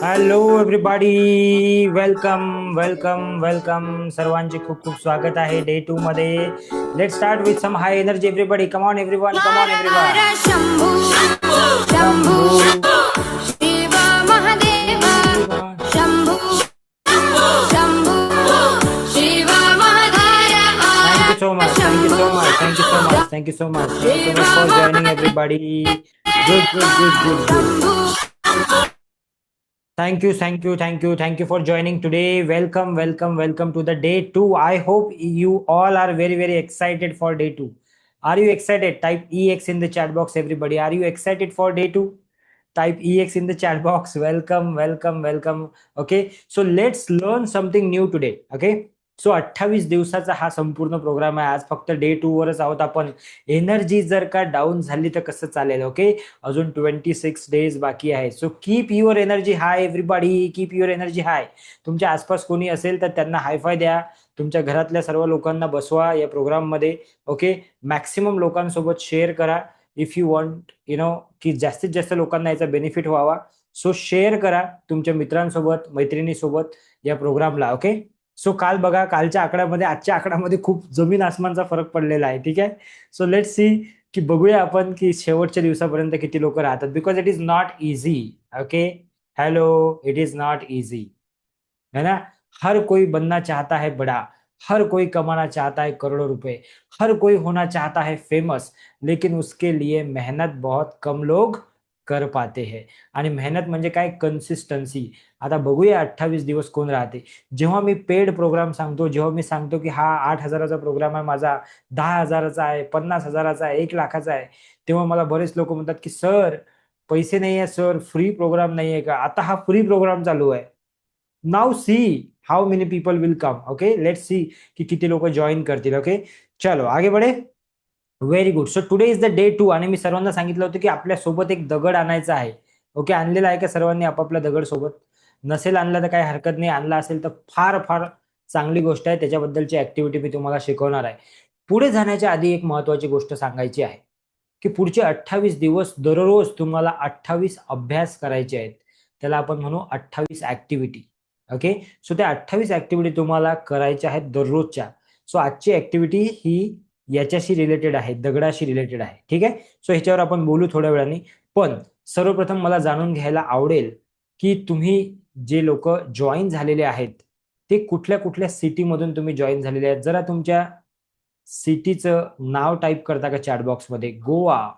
Hello everybody, welcome सर्वांचे खूप खूप स्वागत आहे डे 2 मध्ये. Let start with some high energy everybody. Come on everyone, come on everyone. Shambhu Shambhu Shiv Mahadev Shambhu Shambhu Shiv Mahadev. Thank you so much, thank you so much, thank you so much, thank you so much, thank you so much for joining everybody. Good. Thank you for joining today. Welcome to the day 2. I hope you all are very excited for day 2. Are you excited? Type EX in the chat box, everybody. Are you excited for day 2? Type EX in the chat box. Welcome. Okay, so let's learn something new today. Okay, so 28 दिवसाचा हा संपूर्ण programme आहे. आज फक्त day 2 वरच आहोत आपण. Energy जर का डाऊन झाली तर कसं चालेल? ओके, अजून 26 डेज बाकी आहे. So keep your energy high everybody, keep your energy high. तुमच्या आसपास कोणी असेल तर त्यांना हायफाय द्या. तुमच्या घरातल्या सर्व लोकांना बसवा या प्रोग्राम मध्ये. ओके, मॅक्सिमम लोकांसोबत शेअर करा. इफ यू वॉन्ट की जास्तीत जास्त लोकांना याचा बेनिफिट व्हावा, सो शेअर करा तुमच्या मित्रांसोबत, मैत्रिणीसोबत या प्रोग्रामला. ओके, सो काल बघा, कालच्या आकड्यामध्ये आजच्या आकड्यामध्ये खूप जमीन आसमानचा फरक पडलेला आहे. ठीक आहे, सो लेट्स सी की बघूया आपण की शेवटच्या दिवसापर्यंत किती लोक राहतात. Because it is not easy. Okay, hello, it is not easy, है ना. हर कोई बनना चाहता है बड़ा, हर कोई कमाना चाहता है करोड़ों रुपए, हर कोई होना चाहता है फेमस, लेकिन उसके लिए मेहनत बहुत कम लोग कर पाते हैं. आणि मेहनत म्हणजे काय? कन्सिस्टन्सी. आता बघूया 28 दिवस कोण राहते. जेव्हा मी पेड प्रोग्राम सांगतो, जेव्हा मी सांगतो की हा 8,000चा प्रोग्राम आहे माझा, 10,000चा आहे, 50,000चा आहे, 1,00,000चा आहे, तेव्हा मला बरेच लोक म्हणतात की सर पैसे नाही आहे, सर फ्री प्रोग्राम नाही आहे का? आता हा फ्री प्रोग्राम चालू आहे. Now see how many people will come. Okay, let's see की किती लोक जॉईन करतील. ओके, चलो आगे Badhe. Very good. So today is the day 2 आणि मी सर्वांना सांगितलं होतं की आपल्या सोबत एक दगड आणायचा आहे. ओके, आणलेला आहे का सर्वांनी आपापला दगड सोबत? नसेल आणला तर काही हरकत नाही, आणला असेल तर फार चांगली गोष्ट आहे. त्याच्याबद्दलची ऍक्टिव्हिटी मी तुम्हाला शिकवणार आहे. पुढे जाण्याच्या आधी एक महत्वाची गोष्ट सांगायची आहे की पुढचे 28 दिवस दररोज तुम्हाला 28 अभ्यास करायचे आहेत. त्याला आपण म्हणू 28 ऍक्टिव्हिटी. ओके, सो त्या 28 ऍक्टिव्हिटी तुम्हाला करायच्या आहेत दररोजच्या. सो आजची ऍक्टिव्हिटी ही याच्याशी रिलेटेड आहे, दगडाशी रिलेटेड आहे. ठीक आहे, सो ह्याच्यावर आपण बोलू थोड्या वेळाने. पण सर्वप्रथम मला जाणून घ्यायला आवडेल की तुम्ही जे लोक जॉईन झालेले आहेत ते कुठल्या कुठल्या सिटीमधून तुम्ही जॉईन झालेले आहेत. जरा तुमच्या सिटीचं नाव टाईप करता का चॅट बॉक्स मध्ये? Goa,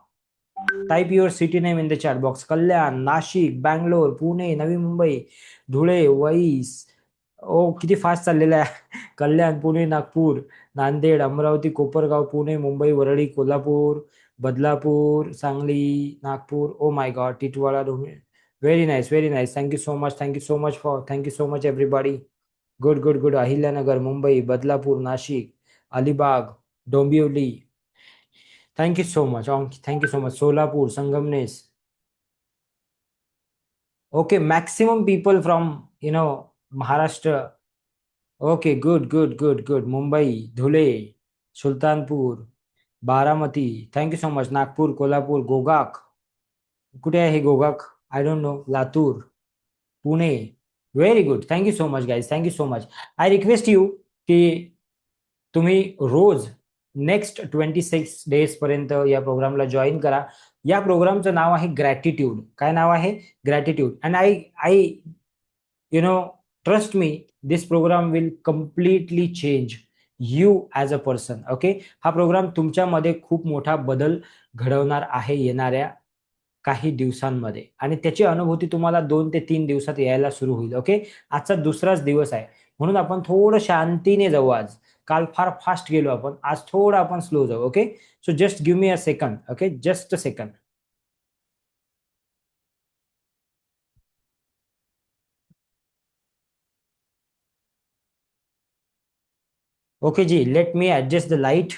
type your city name in the chat box. Kalyan, Nashik, Bangalore, Pune, Navi Mumbai, Dhule, वईस. ओ किती फास्ट चाललेलं आहे. Kalyan, Pune, Nagpur, Nanded, Amravati, Kopargaon, Pune, Mumbai, Worli, Kolhapur, Badlapur, Sangli, Nagpur. Oh my God, Titwala, very nice. Thank you so much everybody. Good. Ahilyanagar, Mumbai, Badlapur, Nashik, Alibag, Dombivli. Thank you so much. Solapur, Sangamner. Okay, maximum people from Maharashtra. Okay, good. Mumbai, Dhule, Sultanpur, Baramati. Thank you so much. Nagpur, Kolhapur, Gogak. कुठे आहे हे गोगाक? I don't know. Latur, Pune. Very good. Thank you so much guys, thank you so much. I request you की तुम्ही रोज next 26 days पर्यंत या प्रोग्रामला join करा. या प्रोग्रामचं नाव आहे ग्रॅटिट्यूड. काय नाव आहे? Gratitude. And I trust me, this program will completely change you as a person. Okay, हा प्रोग्राम तुमच्यामध्ये खूप मोठा बदल घडवणार आहे येणाऱ्या काही दिवसांमध्ये, आणि त्याची अनुभूती तुम्हाला 2 ते 3 दिवसात यायला सुरू होईल. ओके, आजचा दुसराच दिवस आहे, म्हणून आपण थोडं शांतीने जाऊ आज. काल फार फास्ट गेलो आपण, आज थोडं आपण स्लो जाऊ. Okay, so just give me a second. Okay, just a second. Okay ji, let me adjust the light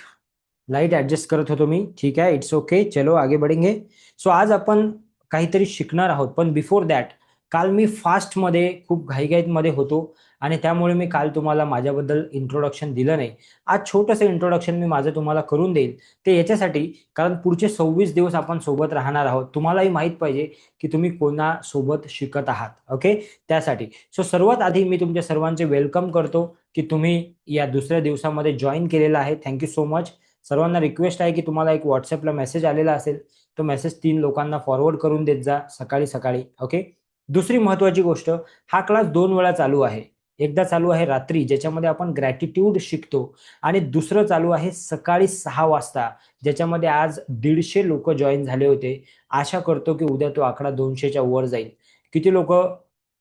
adjust करत होतो मी. ठीक आहे, इट्स ओके. चलो आगे बढ़ेंगे. सो आज आपण काहीतरी शिकणार आहोत, पण बिफोर दॅट काल मी फास्टमध्ये खूप घाईघाईमध्ये होतो आणि त्यामुळे मी काल तुम्हाला माझ्याबद्दल इंट्रोडक्शन दिलं नाही. आज छोटंसं इंट्रोडक्शन मी माझं तुम्हाला करून देईल. ते याच्यासाठी, कारण पुढचे 26 दिवस आपण सोबत राहणार आहोत. तुम्हालाही माहित पाहिजे की तुम्ही कोणासोबत शिकत आहात. ओके, त्यासाठी. सो सर्वात आधी मी तुमच्या सर्वांचे वेलकम करतो की तुम्ही या दुसऱ्या दिवसामध्ये जॉईन केलेलं आहे. Thank you so much. सर्वांना रिक्वेस्ट आहे की तुम्हाला एक व्हॉट्सअपला मेसेज आलेला असेल, तो मेसेज 3 लोकांना फॉरवर्ड करून देत जा सकाळी सकाळी. ओके. दुसरी महत्वाची गोष्ट, हा क्लास 2 वेळा चालू आहे. एकदा चालू आहे रात्री, ज्याच्यामध्ये आपण ग्रॅटिट्यूड शिकतो, आणि दुसरं चालू आहे सकाळी 6 वाजता, ज्याच्यामध्ये आज 150 लोक जॉईन झाले होते. आशा करतो की उद्या तो आकडा 200च्या वर जाईल. किती लोक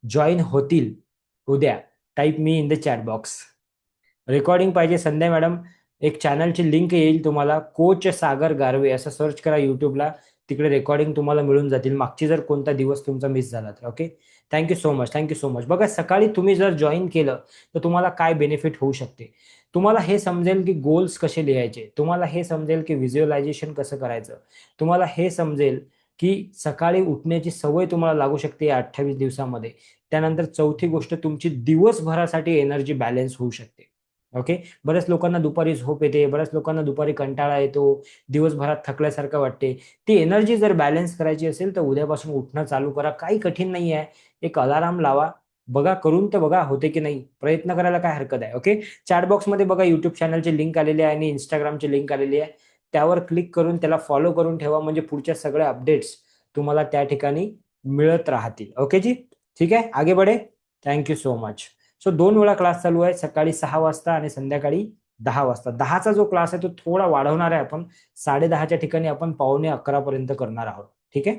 जॉईन होतील उद्या? Type me in the chat box. Recording पाहिजे संध्या मॅडम, एक चॅनलची लिंक येईल तुम्हाला, कोच सागर गारवे असं सर्च करा युट्यूबला. तिकडे रेकॉर्डिंग तुम्हाला मिळून जातील, मागची जर कोणता दिवस तुमचा मिस झाला तर. Okay, thank you so much, thank you so much. बघा, सकाळी तुम्ही जर जॉईन केलं तर तुम्हाला काय बेनिफिट होऊ शकते. तुम्हाला हे समजेल की गोल्स कसे लिहायचे, तुम्हाला हे समजेल की व्हिज्युअलायझेशन कसं करायचं, तुम्हाला हे समजेल की सकाळी उठण्याची सवय तुम्हाला लागू शकते या 28 दिवसामध्ये. त्यानंतर चौथी गोष्ट, तुमची दिवसभरासाठी एनर्जी बॅलन्स होऊ शकते. ओके. बऱ्याच लोकांना दुपारी झोप येते, बऱ्याच लोकांना दुपारी कंटाळा येतो, दिवसभरात थकल्यासारखं वाटते. ती एनर्जी जर बॅलन्स करायची असेल तर उद्यापासून उठणं चालू करा. काही कठीण नाही आहे. एक अलाराम लावा, बघा, करून तर बघा होते की नाही. प्रयत्न करायला काय हरकत आहे. ओके. चॅट बॉक्समध्ये बघा, युट्यूब चॅनलची लिंक आलेली आहे आणि इंस्टाग्रामची लिंक आलेली आहे. त्यावर क्लिक करून त्याला फॉलो करून ठेवा, म्हणजे पुढच्या सगळ्या अपडेट्स तुम्हाला त्या ठिकाणी मिळत राहतील. ओके जी, ठीक आहे, आगे Badhe. Thank you so much. So 2 वेळा क्लास चालू आहे, सकाळी 6 वाजता आणि संध्याकाळी 10 वाजता. 10चा जो क्लास आहे तो थोडा वाढवणार आहे आपण. 10:30च्या ठिकाणी आपण 10:45 पर्यंत करणार आहोत. ठीक आहे.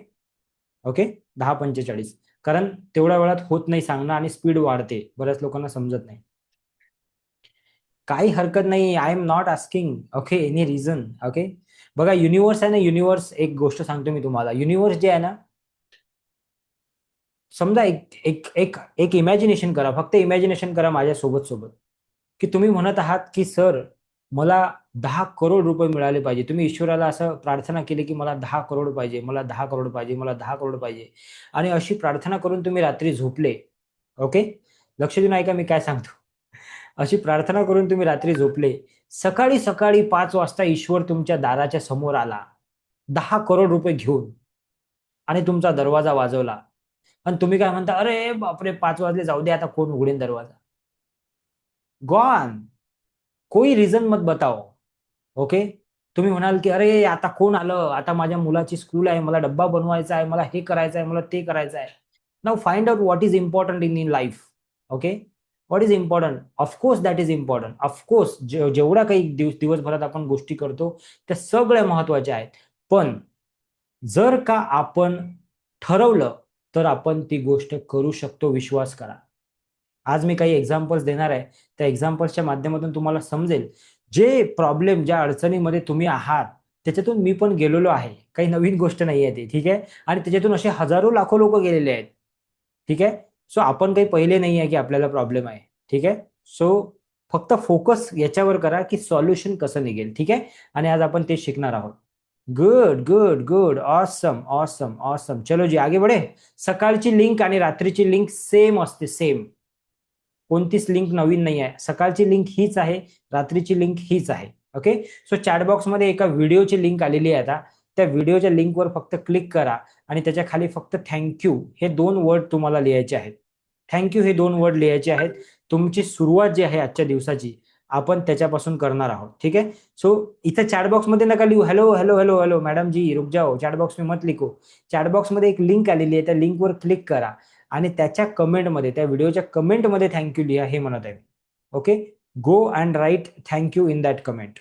ओके, 10:45, कारण तेवढ्या वेळात होत नाही सांगणं आणि स्पीड वाढते, बऱ्याच लोकांना समजत नाही. काही हरकत नाही. I am not asking okay any reason. Okay. बघा, युनिव्हर्स आहे ना, युनिव्हर्स, एक गोष्ट सांगतो मी तुम्हाला. युनिव्हर्स जे आहे ना, समजा एक एक एक एक इमॅजिनेशन करा, फक्त इमॅजिनेशन करा माझ्या सोबत सोबत, की तुम्ही म्हणत आहात की सर, मला 10 करोड रुपये मिळाले पाहिजे. तुम्ही ईश्वराला असं प्रार्थना केली की मला 10 करोड पाहिजे, मला 10 करोड पाहिजे, मला 10 करोड पाहिजे, आणि अशी प्रार्थना करून तुम्ही रात्री झोपले. ओके, लक्ष देऊन ऐका मी काय सांगतो. अशी प्रार्थना करून तुम्ही रात्री झोपले. सकाळी सकाळी 5 वाजता ईश्वर तुमच्या दाराच्या समोर आला 10 करोड रुपये घेऊन, आणि तुमचा दरवाजा वाजवला, आणि तुम्ही काय म्हणता, अरे बापरे, 5 वाजले, जाऊ दे, आता कोण उघडेन दरवाजा. गॉन. कोई रिझन मत बताओ. ओके. तुम्ही म्हणाल की अरे आता कोण आलं, आता माझ्या मुलाची स्कूल आहे, मला डब्बा बनवायचा आहे, मला हे करायचं आहे, मला ते करायचं आहे. Now find out what is important in life. Okay. What is important, of course that is important. Of course जेवढ्या काही दिवसभरात आपण गोष्टी करतो त्या सगळ्या महत्वाच्या आहेत. पण जर का आपण ठरवलं तर आपण ती गोष्ट करू शकतो, विश्वास करा. आज मी काही एक्झाम्पल्स देणार आहे, त्या एक्झाम्पल्सच्या माध्यमातून तुम्हाला समजेल, जे प्रॉब्लेम, ज्या अडचणीमध्ये तुम्ही आहात त्याच्यातून मी पण गेलेलो आहे. काही नवीन गोष्ट नाही आहे ती. ठीक आहे. आणि त्याच्यातून असे हजारो लाखो लोक गेलेले आहेत. ठीक आहे. सो आपण काही पहिले नाही आहे की आपल्याला प्रॉब्लेम आहे. ठीक आहे. सो फक्त फोकस याच्यावर करा की सॉल्युशन कसं निघेल. ठीक आहे. आणि आज आपण ते शिकणार आहोत. Good good good, awesome awesome awesome. चलो जी, आगे बढे. सकाळची लिंक आणि रात्रीची लिंक सेम असते, सेम. कोणतीच लिंक नवीन नाही आहे. सकाळची लिंक हीच आहे, रात्रीची लिंक हीच आहे. ओके. सो चॅटबॉक्समध्ये एका व्हिडिओची लिंक आलेली आहे. आता त्या व्हिडिओच्या लिंकवर फक्त क्लिक करा आणि त्याच्या खाली फक्त थँक्यू हे 2 वर्ड तुम्हाला लिहायचे आहेत. थँक्यू हे 2 वर्ड लिहायचे आहेत. तुमची सुरुवात जी आहे आजच्या दिवसाची, आपण त्याच्यापासून करणार आहोत. ठीक आहे. सो इथं चॅटबॉक्समध्ये नका लिहू hello hello hello hello madam ji, रुक जाओ, चॅटबॉक्स में मत लिखो. चॅटबॉक्समध्ये एक लिंक आलेली आहे, त्या लिंकवर क्लिक करा आणि त्याच्या कमेंटमध्ये, त्या व्हिडिओच्या कमेंटमध्ये थँक्यू लिहा, हे म्हणत आहे. Okay. Go and write thank you in that comment.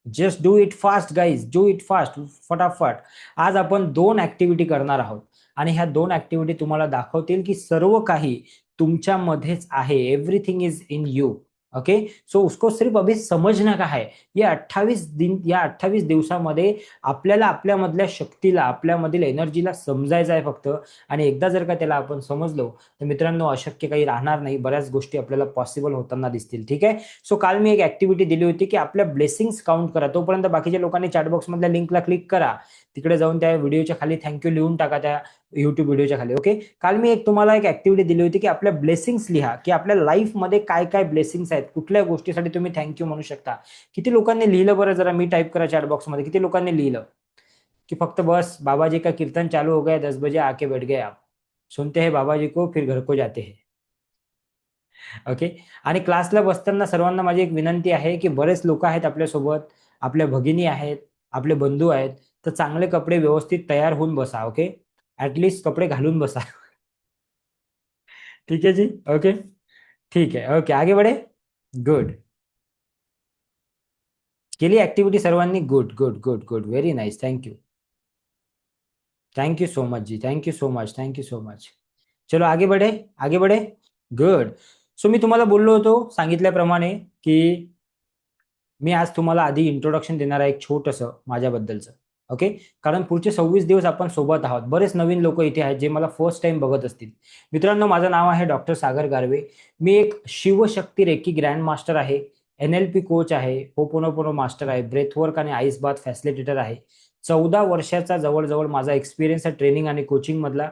Just do it fast guys, do it fast, फटाफट. आज आपण 2 ऍक्टिव्हिटी करणार आहोत आणि ह्या 2 ऍक्टिव्हिटी तुम्हाला दाखवतील की सर्व काही तुमच्यामध्येच आहे. Everything is in you. Okay. So उसको सिर्फ अभी समझना का है. या 28 दिवसामध्ये आपल्याला आपल्यामधल्या शक्तीला, आपल्यामधील एनर्जीला समजायचं आहे फक्त. आणि एकदा जर का त्याला आपण समजलो तर मित्रांनो, अशक्य काही राहणार नाही. बऱ्याच गोष्टी आपल्याला पॉसिबल होताना दिसतील. ठीक आहे. सो काल मी एक ऍक्टिव्हिटी दिली होती की आपल्या ब्लेसिंग्स काउंट करा. तोपर्यंत बाकीच्या लोकांनी चॅटबॉक्स मधल्या लिंकला क्लिक करा, तिकडे जाऊन त्या व्हिडिओच्या खाली थँक्यू लिहून टाका. त्या युट्यूब व्हिडिओच्या खाली. ओके, काल मी तुम्हाला एक ऍक्टिव्हिटी दिली होती की आपल्या ब्लेसिंग्स लिहा, की आपल्या लाईफमध्ये काय काय ब्लेसिंग्स आहेत, कुठल्या गोष्टीसाठी तुम्ही थँक्यू म्हणू शकता. किती लोकांनी लिहिलं बरं, जरा मी टाईप करा चॅट बॉक्समध्ये, किती लोकांनी लिहिलं की फक्त बस बाबाजी का कीर्तन चालू हो गया 10 बजे आके बैठ गए आप, सुनते हैं बाबाजी को फिर घर को जाते हैं. ओके. आणि क्लासला बसताना सर्वांना माझी एक विनंती आहे की बरेच लोक आहेत आपल्यासोबत, आपल्या भगिनी आहेत, आपले बंधू आहेत, तर चांगले कपडे व्यवस्थित तयार होऊन बसा. ओके, ऍटलिस्ट कपडे घालून बसा. ठीक है जी. ओके, ठीक है. ओके, आगे बढ़े. गुड. केली ऍक्टिव्हिटी सर्वांनी. Good good good good, very nice. Thank you. Thank you so much ji, thank you so much, thank you so much. चलो आगे बढ़े, आगे बढ़े. गुड. सो मी तुम्हाला बोललो होतो सांगितल्याप्रमाणे की मी आज तुम्हाला आधी इंट्रोडक्शन देणार आहे एक छोटंसं माझ्याबद्दलचं. ओके, कारण पुढचे 26 दिवस आपण सोबत आहोत. बरेच नवीन लोक इथे आहेत जे मला फर्स्ट टाइम बघत असतील. मित्रांनो, माझं नाव आहे डॉक्टर सागर गारवे. मी एक शिवशक्ती रेकी ग्रँड मास्टर आहे, NLP कोच आहे, होपोनोपोनो मास्टर आहे, ब्रेथवर्क आणि आईस बाथ फॅसिलिटेटर आहे. 14 वर्षाचा जवळजवळ माझा एक्सपिरियन्स आहे ट्रेनिंग आणि कोचिंग मधला.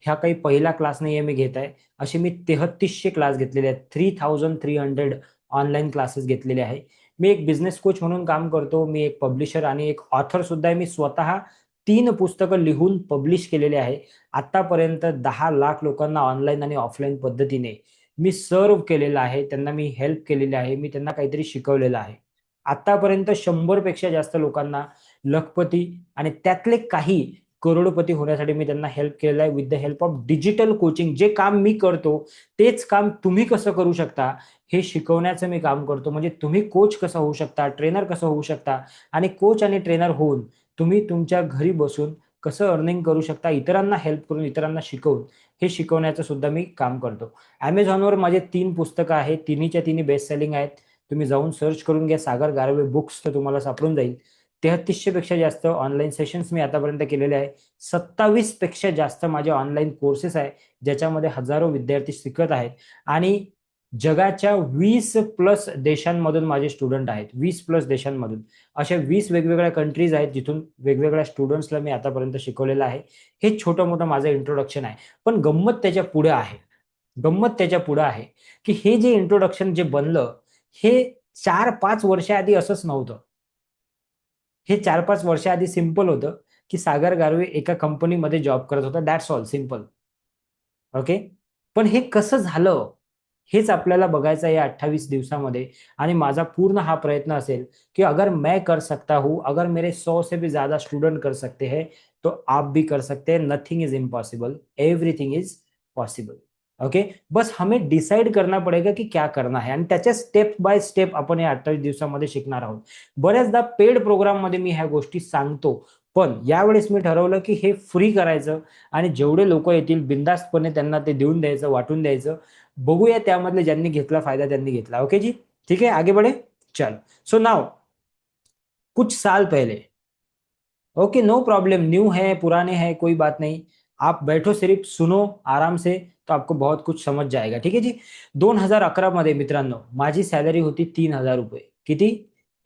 ह्या काही पहिला क्लास नाहीये मी घेत आहे, असे मी 3300 क्लास घेतलेले आहेत. 3300 ऑनलाईन क्लासेस घेतलेले आहे. मी एक बिझनेस कोच म्हणून काम करतो. मी एक पब्लिशर आणि एक ऑथर सुद्धा आहे. मी स्वतः 3 पुस्तकं लिहून पब्लिश केलेले आहे. आतापर्यंत 10 लाख लोकांना ऑनलाईन आणि ऑफलाईन पद्धतीने मी सर्व्ह केलेलं आहे. त्यांना मी हेल्प केलेली आहे. मी त्यांना काहीतरी शिकवलेलं आहे. आतापर्यंत 100 पेक्षा जास्त लोकांना लखपती आणि त्यातले काही करोडपती होण्यासाठी मी त्यांना हेल्प केलेलं आहे with the help of digital coaching. जे काम मी करतो तेच काम तुम्ही कसं करू शकता हे शिकवण्याचं मी काम करतो. म्हणजे तुम्ही कोच कसं होऊ शकता, ट्रेनर कसं होऊ शकता आणि कोच आणि ट्रेनर होऊन तुम्ही तुमच्या घरी बसून कसं अर्निंग करू शकता, इतरांना हेल्प करून, इतरांना शिकवून, हे शिकवण्याचं सुद्धा मी काम करतो. Amazonवर माझे 3 पुस्तकं आहेत. तिन्हीच्या तिन्ही बेस्ट सेलिंग आहेत. तुम्ही जाऊन सर्च करून घ्या सागर गारवे बुक्स, तर तुम्हाला सापडून जाईल. 3300 पेक्षा जास्त ऑनलाईन सेशन्स मी आतापर्यंत केलेले आहे. 27 पेक्षा जास्त माझे ऑनलाईन कोर्सेस आहे, ज्याच्यामध्ये हजारो विद्यार्थी शिकत आहेत. आणि जगाच्या 20+ देशांमधून माझे स्टुडंट आहेत. 20+ देशांमधून अशा 20 वेगवेगळ्या कंट्रीज आहेत, जिथून वेगवेगळ्या स्टुडंट्सला मी आतापर्यंत शिकवलेलं आहे. हे छोटं मोठं माझं इंट्रोडक्शन आहे. पण गंमत त्याच्या पुढे आहे. गंमत त्याच्या पुढे आहे की हे जे इंट्रोडक्शन जे बनलं, हे 4-5 वर्षाआधी असंच नव्हतं. हे 4-5 वर्षाआधी सिंपल होतं की सागर गारवे एका कंपनीमध्ये जॉब करत होता. That's all, simple. ओके. पण हे कसं झालं हेच आपल्याला बघायचं आहे या 28 दिवसामध्ये. आणि माझा पूर्ण हा प्रयत्न असेल की अगर मैं कर सकता हूं, अगर मेरे 100 से भी ज्यादा स्टूडेंट कर सकते हैं, तो आप भी कर सकते हैं. Nothing is impossible, everything is possible. Okay. बस हमें डिसाइड करना पडेगा की क्या करना है, आणि त्याच्या स्टेप बाय स्टेप आपण या 28 दिवसामध्ये शिकणार आहोत. बऱ्याचदा पेड प्रोग्राम मध्ये मी ह्या गोष्टी सांगतो, पण यावेळेस मी ठरवलं की हे फ्री करायचं आणि जेवढे लोक येतील बिंदास्तपणे त्यांना ते देऊन द्यायचं, वाटून द्यायचं. बघूया त्यामधले ज्यांनी घेतला फायदा त्यांनी घेतला. ओके जी, ठीक है, आगे बढ़े. चलो. सो नाउ कुछ साल पहले, ओके, नो प्रॉब्लम, न्यू है पुराने हैं कोई बात नहीं, आप बैठो सिर्फ सुनो आराम से, तो आपको बहुत कुछ समझ जाएगा. ठीक आहे जी. 2011 मध्ये मित्रांनो माझी सॅलरी होती 3000 रुपये. किती?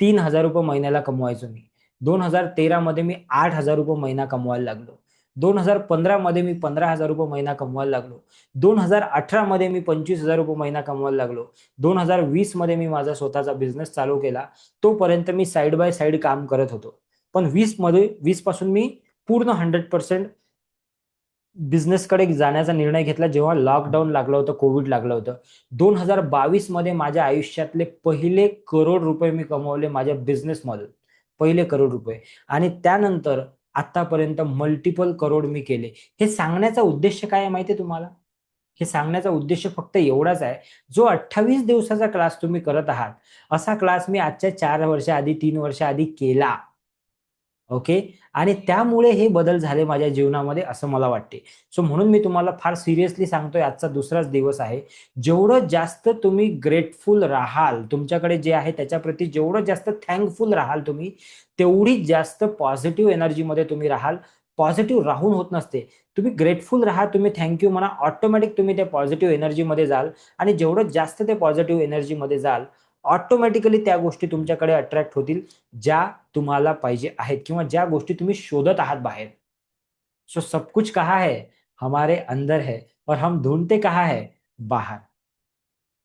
3000 रुपये महिन्याला कमवायचो मी. 2013 मध्ये मी 8000 रुपये महिना कमवायला लागलो. 2015 मध्ये मी 15000 रुपये महिना कमवायला लागलो. 2018 मध्ये मी 25000 रुपये महिना कमवायला लागलो. 2020 मध्ये मी माझा स्वतःचा बिझनेस चालू केला. तोपर्यंत मी साईड बाय साईड काम करत होतो. पण 20 पासून मी पूर्ण 100% बिझनेसकडे जाण्याचा निर्णय घेतला जेव्हा लॉकडाऊन लागलं होतं, कोविड लागलं होतं. 2022 मध्ये माझ्या आयुष्यातले पहिले करोड रुपये मी कमवले माझ्या बिझनेसमधून. पहिले करोड रुपये. आणि त्यानंतर आतापर्यंत मल्टिपल करोड मी केले. हे सांगण्याचा उद्देश काय आहे माहितीये तुम्हाला? हे सांगण्याचा उद्देश फक्त एवढाच आहे, जो 28 दिवसाचा क्लास तुम्ही करत आहात, असा क्लास मी आजच्या 4 वर्षाआधी, 3 वर्षाआधी केला. ओके. आणि त्यामुळे हे बदल झाले माझ्या जीवनामध्ये असं मला वाटते. सो म्हणून मी तुम्हाला फार सिरियसली सांगतोय, आजचा दुसराच दिवस आहे. जेवढं जास्त तुम्ही ग्रेटफुल राहाल, तुमच्याकडे जे आहे त्याच्याप्रती जेवढं जास्त थँकफुल राहाल तुम्ही, तेवढी जास्त पॉझिटिव्ह एनर्जीमध्ये तुम्ही राहाल. पॉझिटिव्ह राहून होत नसते. तुम्ही ग्रेटफुल राहा, तुम्ही थँक्यू म्हणा, ऑटोमॅटिक तुम्ही त्या पॉझिटिव्ह एनर्जीमध्ये जाल. आणि जेवढं जास्त ते पॉझिटिव्ह एनर्जीमध्ये जाल, ऑटोमॅटिकली त्या गोष्टी तुमच्याकडे अट्रॅक्ट होतील, ज्या तुम्हाला पाहिजे आहेत किंवा ज्या गोष्टी तुम्ही शोधत आहात बाहेर. सो सब कुछ कहाँ है? हमारे अंदर है, और हम ढूंढते कहाँ है? बाहर।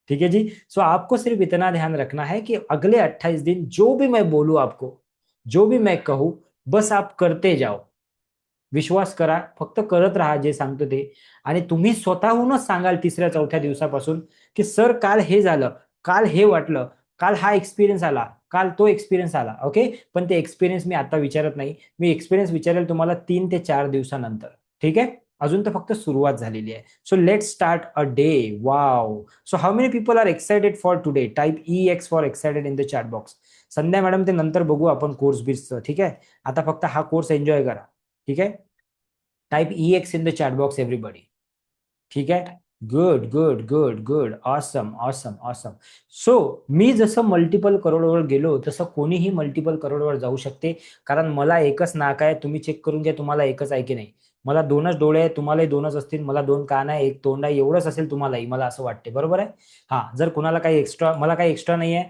ठीक है जी। सो आपको सिर्फ इतना ध्यान रखना है कि अगले 28 दिन जो भी मैं बोलूं आपको, जो भी मैं कहूं, बस आप करते जाओ. विश्वास करा, फक्त करत राहा जे सांगतो ते. आणि तुम्ही स्वतःहूनच सांगाल तिसऱ्या चौथ्या दिवसापासून की सर काल हे झालं, काल हे वाटलं, काल हा एक्सपिरियन्स आला, काल तो एक्सपिरियन्स आला. ओके. पण ते एक्सपिरियन्स मी आता विचारत नाही, मी एक्सपिरियन्स विचारेल तुम्हाला 3 ते 4 दिवसानंतर. ठीक आहे. अजून तर फक्त सुरुवात झालेली आहे. So let start a day. Wow. So how many people are excited for today? Type EX for excited in the chat box. Sandhya madam ते नंतर बघू आपण कोर्स बिर्सचं. ठीक आहे. आता फक्त हा कोर्स एन्जॉय करा. ठीक आहे. Type EX in the chat box everybody. ठीक आहे. Good good good good. Awesome awesome awesome. So मी जसं मल्टिपल करोडवर गेलो तसं कोणीही मल्टिपल करोडवर जाऊ शकते. कारण मला एकच नाक आहे, तुम्ही चेक करून घ्या तुम्हाला एकच आहे की नाही. मला दोनच डोळे आहेत, तुम्हालाही दोनच असतील. मला 2 कान आहे, एक तोंड आहे, एवढंच असेल तुम्हालाही, मला असं वाटते. बरोबर आहे. हा, जर कुणाला काही एक्स्ट्रा, मला काही एक्स्ट्रा नाही आहे,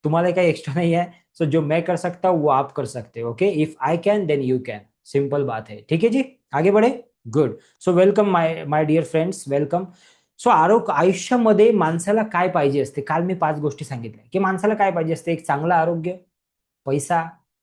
तुम्हालाही काही एक्स्ट्रा नहीं है. सो जो मैं कर सकता हूँ वो आप कर सकते हो. Okay. If I can then you can. Simple बात है. ठीक है जी. आगे बढ़े. Good. So welcome my my dear friends, welcome. So आयुष्यामध्ये माणसाला काय पाहिजे असते? काल मी 5 गोष्टी सांगितल्या की माणसाला काय पाहिजे असते. एक चांगलं आरोग्य, पैसा,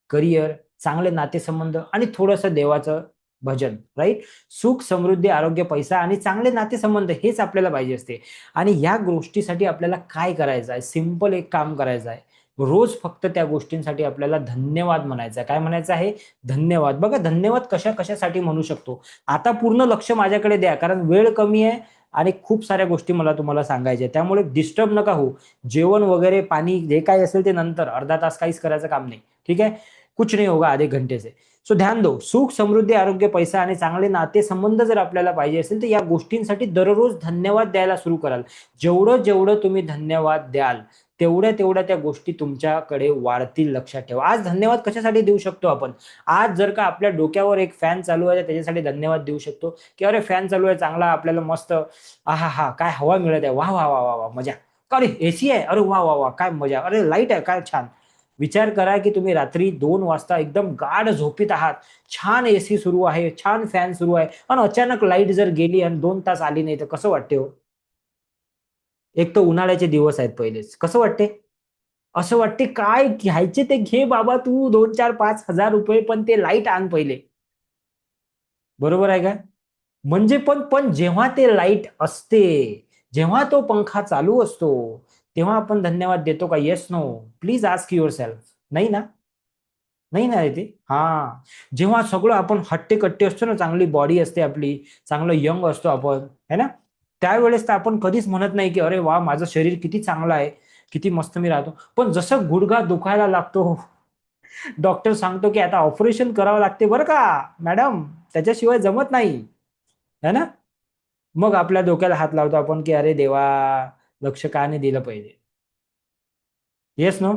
करिअर, चांगले नातेसंबंध आणि थोडंसं देवाचं भजन. राईट. सुख, समृद्धी, आरोग्य, पैसा आणि चांगले नातेसंबंध हेच आपल्याला पाहिजे असते. आणि या गोष्टीसाठी आपल्याला काय करायचं आहे? सिंपल एक काम करायचं आहे. रोज फक्त त्या गोष्टींसाठी आपल्याला धन्यवाद म्हणायचं आहे. काय म्हणायचं आहे? धन्यवाद. बघा, धन्यवाद कशासाठी म्हणू शकतो. आता पूर्ण लक्ष माझ्याकडे द्या, कारण वेळ कमी आहे आणि खूप साऱ्या गोष्टी मला तुम्हाला सांगायच्या आहेत. त्यामुळे डिस्टर्ब नका होऊ. जेवण वगैरे, पाणी, जे काही असेल ते नंतर, अर्धा तास काहीच करायचं काम नाही. ठीक आहे. कुछ नहीं होगा आधे घंटे से. सो ध्यान दो. सुख, समृद्धी, आरोग्य, पैसा आणि चांगले नातेसंबंध जर आपल्याला पाहिजे असेल तर या गोष्टींसाठी दररोज धन्यवाद द्यायला सुरू कराल. जेवढं जेवढं तुम्ही धन्यवाद द्याल तेवढ्या त्या गोष्टी तुमच्याकडे वाढतील. लक्षात ठेवा. आज धन्यवाद कशासाठी देऊ शकतो आपण? आज जर का आपल्या डोक्यावर एक फॅन चालू आहे त्याच्यासाठी धन्यवाद देऊ शकतो की अरे फॅन चालू आहे चांगला, आपल्याला मस्त, आहा हा काय हवा मिळत आहे, वा वा वा वा वा मजा. अरे एसी आहे, अरे वा वा वा काय मजा, अरे लाईट आहे काय छान. विचार करा की तुम्ही रात्री 2 वाजता एकदम गाढ झोपीत आहात, छान एसी सुरू आहे, छान फॅन सुरू आहे, आणि अचानक लाईट जर गेली आणि 2 तास आली नाही तर कसं वाटते हो? एक तर उन्हाळ्याचे दिवस आहेत पहिलेच, कसं वाटते? असं वाटते काय घ्यायचे ते घे बाबा, तू 2, 4, 5 हजार रुपये, पण ते लाईट आण पहिले. बरोबर आहे का? म्हणजे पण जेव्हा ते लाईट असते, जेव्हा तो पंखा चालू असतो, तेव्हा आपण धन्यवाद देतो का? Yes, no? Please ask yourself. नाही ना? नाही ना येते. हा. जेव्हा सगळं आपण हट्टे-कट्टे असतो ना, चांगली बॉडी असते आपली, चांगलं यंग असतो आपण, है ना? त्यावेळेस तर आपण कधीच म्हणत नाही की अरे वा माझं शरीर किती चांगलं आहे, किती मस्त मी राहतो. पण जसं गुडघा दुखायला लागतो, डॉक्टर सांगतो की आता ऑपरेशन करावं लागते बरं का मॅडम, त्याच्याशिवाय जमत नाही, है ना? मग आपल्या डोक्याला हात लावतो आपण की अरे देवा, लक्ष का नाही दिलं पहिले. Yes, no?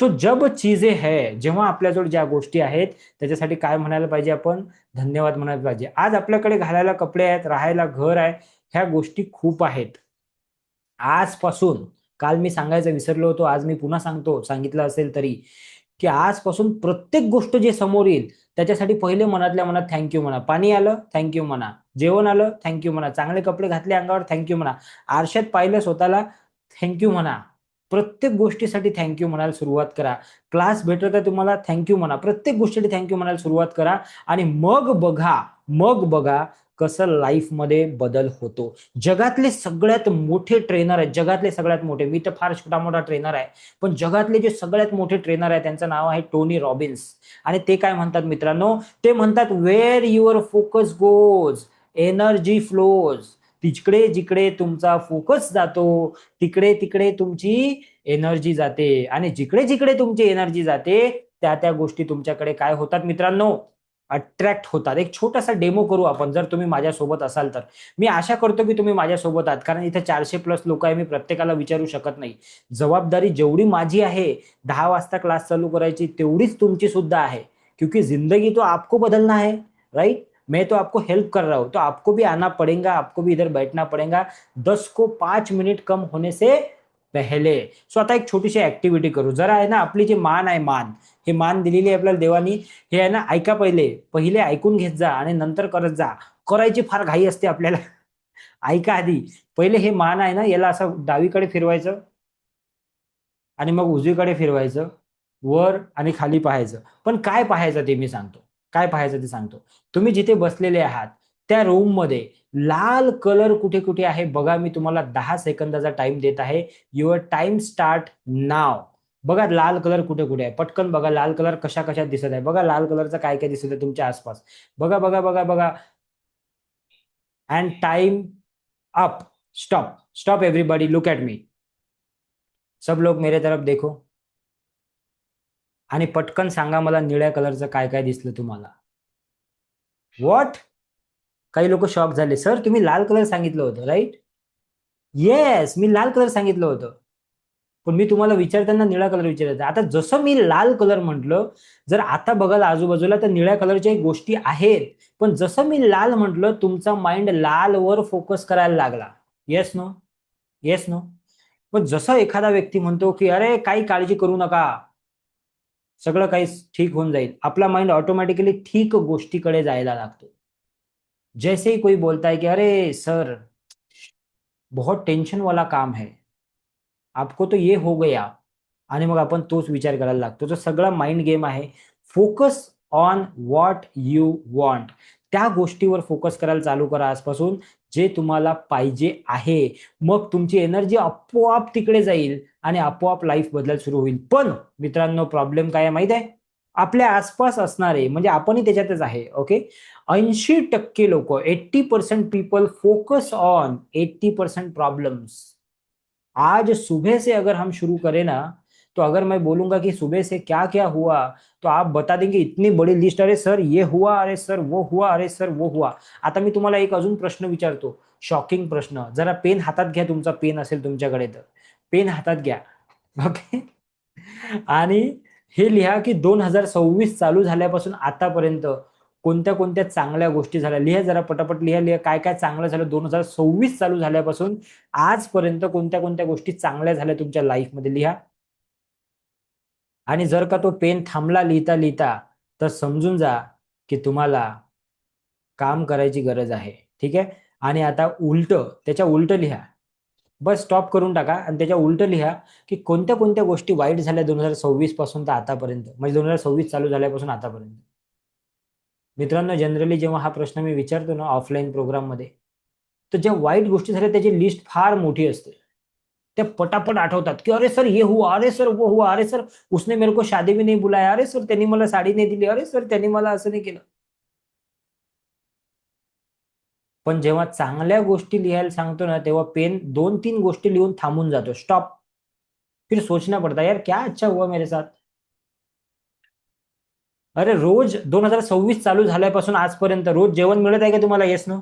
तो जब चीजें है, जेव्हा आपल्याजवळ ज्या गोष्टी आहेत त्याच्यासाठी काय म्हणायला पाहिजे आपण? धन्यवाद म्हणायला पाहिजे. आज आपल्याकडे घालायला कपडे आहेत, राहायला घर आहे, ह्या गोष्टी खूप आहेत. आजपासून, काल मी सांगायचं विसरलो होतो, आज मी पुन्हा सांगतो, सांगितलं असेल तरी, की आजपासून प्रत्येक गोष्ट जे समोर येईल त्याच्यासाठी पहिले मनातल्या मनात थँक्यू म्हणा. पाणी आलं, थँक्यू म्हणा. जेवण आलं, थँक्यू म्हणा. चांगले कपडे घातले अंगावर, थँक्यू म्हणा. आरशात पाहिलं स्वतःला, थँक्यू म्हणा. प्रत्येक गोष्टीसाठी थँक्यू म्हणायला सुरुवात करा. क्लास भेटत आहे तुम्हाला, थँक्यू म्हणा. प्रत्येक गोष्टीसाठी थँक्यू म्हणायला सुरुवात करा. आणि मग बघा कसं लाईफमध्ये बदल होतो. जगातले सगळ्यात मोठे ट्रेनर आहेत, जगातले सगळ्यात मोठे, मी तर फार छोटा मोठा ट्रेनर आहे, पण जगातले जे सगळ्यात मोठे ट्रेनर आहे त्यांचं नाव आहे टोनी रॉबिन्स. आणि ते काय म्हणतात मित्रांनो? ते म्हणतात where your focus goes, energy flows. तिकडे जिकडे तुमचा फोकस जातो तिकडे तिकडे तुमची एनर्जी जाते, आणि जिकडे जिकडे तुमची एनर्जी जाते त्या गोष्टी तुमच्याकडे काय होतात मित्रांनो? अट्रॅक्ट होतात. एक छोटासा डेमो करू आपण, जर तुम्ही माझ्यासोबत असाल तर. मी आशा करतो की तुम्ही माझ्यासोबत आहात, कारण इथे 400+ लोक आहे, मी प्रत्येकाला विचारू शकत नाही. जबाबदारी जेवढी माझी आहे 10 वाजता क्लास चालू करायची, तेवढीच तुमची सुद्धा आहे. क्योंकि जिंदगी तो आपको बदलना है, राइट? मैं तो आपको हेल्प कर रहा हूं, तो आपको भी आना पड़ेगा, आपको भी इधर बैठना पड़ेगा 10 को 5 मिनिट कम होने से पहले. सो आता एक छोटीशी ऍक्टिव्हिटी करू. जरा आहे ना, आपली जी मान आहे, मान, हे मान दिलेली आहे आपल्याला देवानी. हे आहे ना, ऐका, पहिले पहिले ऐकून घेत जा आणि नंतर करत जा. करायची फार घाई असते आपल्याला. ऐका आधी. पहिले हे मान आहे ना, याला असं डावीकडे फिरवायचं आणि मग उजवीकडे फिरवायचं, वर आणि खाली पाहायचं. पण काय पाहायचं ते मी सांगतो. काय पाहायचं ते सांगतो. तुम्ही जिथे बसलेले आहात त्या रूम मध्ये लाल कलर कुठे कुठे आहे बघा. मी तुम्हाला 10 सेकंदाचा टाइम देत आहे. युअर टाइम स्टार्ट नाव. बघा लाल कलर कुठे कुठे आहे, पटकन बघा लाल कलर कशा कशात दिसत आहे. बघा लाल कलरचं काय काय दिसत आहे तुमच्या आसपास. बघा बघा बघा बघा. And time up. Stop stop everybody, look at me. सब लोग मेरे तरफ देखो. आणि पटकन सांगा मला निळ्या कलरचं काय काय दिसलं तुम्हाला. व्हॉट? काही लोक शॉक झाले. सर तुम्ही लाल कलर सांगितलं होतं राईट? येस, मी लाल कलर सांगितलं होतं. पण मी तुम्हाला विचारताना निळा कलर विचारायचा. आता जसं मी लाल कलर म्हटलं, जर आता बघाल आजूबाजूला तर निळ्या कलरच्या गोष्टी आहेत. पण जसं मी लाल म्हटलं तुमचा माइंड लाल वर फोकस करायला लागला. Yes no? Yes no? पण जसं एखादा व्यक्ती म्हणतो की अरे काही काळजी करू नका, सगळं काही ठीक होऊन जाईल, आपला माइंड ऑटोमॅटिकली ठीक गोष्टीकडे जायला लागतो. जैसे ही कोई बोलता है कि अरे सर बहुत टेंशन वाला काम है, आपको तो ये हो गया, आणि मग आपण तोच विचार करायला लागतो. तो सगळा माइंड गेम आहे. Focus on what you want. त्या गोष्टीवर फोकस करायला चालू करा आजपासून, जे तुम्हाला पाहिजे आहे. मग तुमची एनर्जी आपोआप तिकडे जाईल आणि आपोआप लाईफ बदलायला सुरू होईल. पण मित्रांनो, प्रॉब्लेम काय आहे माहित आहे? आपल्या आसपास असणारे, म्हणजे आपणही त्याच्यातच आहे, ओके. 80% लोक, 80% पीपल फोकस ऑन 80% प्रॉब्लम्स. आज सुबह से अगर हम शुरू करें ना, तो अगर मैं बोलूंगा कि सुबह से क्या क्या हुआ, तो आप बता देंगे इतनी बड़ी लिस्ट. अरे सर ये हुआ, अरे सर वो हुआ, अरे सर वो हुआ. आता मी तुम्हाला एक अजून प्रश्न विचारतो, शॉकिंग प्रश्न. जरा पेन हातात घ्या, तुमचा पेन असेल तुमच्याकडे तर पेन हातात घ्या, ओके. आणि हे लिहा की 2026 चालू झाल्यापासून आतापर्यंत कोणत्या कोणत्या चांगल्या गोष्टी झाल्या. लिहा जरा पटापट, लिहा लिहा काय काय चांगलं झालं 2026 चालू झाल्यापासून आजपर्यंत. कोणत्या कोणत्या गोष्टी चांगल्या झाल्या तुमच्या लाईफमध्ये, लिहा. आणि जर का तो पेन थांबला लिहिता लिहिता, तर समजून जा की तुम्हाला काम करायची गरज आहे. ठीक आहे. आणि आता उलट, त्याच्या उलट लिहा. बस स्टॉप करून टाका आणि त्याच्या उलट लिहा की कोणत्या कोणत्या गोष्टी वाईट झाल्या 2026 पासून तर आतापर्यंत, म्हणजे 2026 चालू झाल्यापासून आतापर्यंत. मित्रांनो, जनरली जेव्हा हा प्रश्न मी विचारतो ना ऑफलाईन प्रोग्राममध्ये, तर ज्या वाईट गोष्टी झाल्या त्याची लिस्ट फार मोठी असते. त्या पटापट आठवतात की अरे सर ये हुआ, अरे सर वो हुआ, अरे सर उसने मेरे को शादी में नहीं बुलाया, अरे सर त्यांनी मला साडी नाही दिली, अरे सर त्यांनी मला असं नाही केलं. पण जेव्हा चांगल्या गोष्टी लिहायला सांगतो ना, तेव्हा पेन 2-3 गोष्टी लिहून थांबून जातो. स्टॉप. फिर सोचना पड़ता है यार क्या अच्छा हुआ मेरे साथ. अरे रोज 2026 चालू झाल्यापासून आजपर्यंत रोज जेवण मिळत आहे का तुम्हाला? Yes no?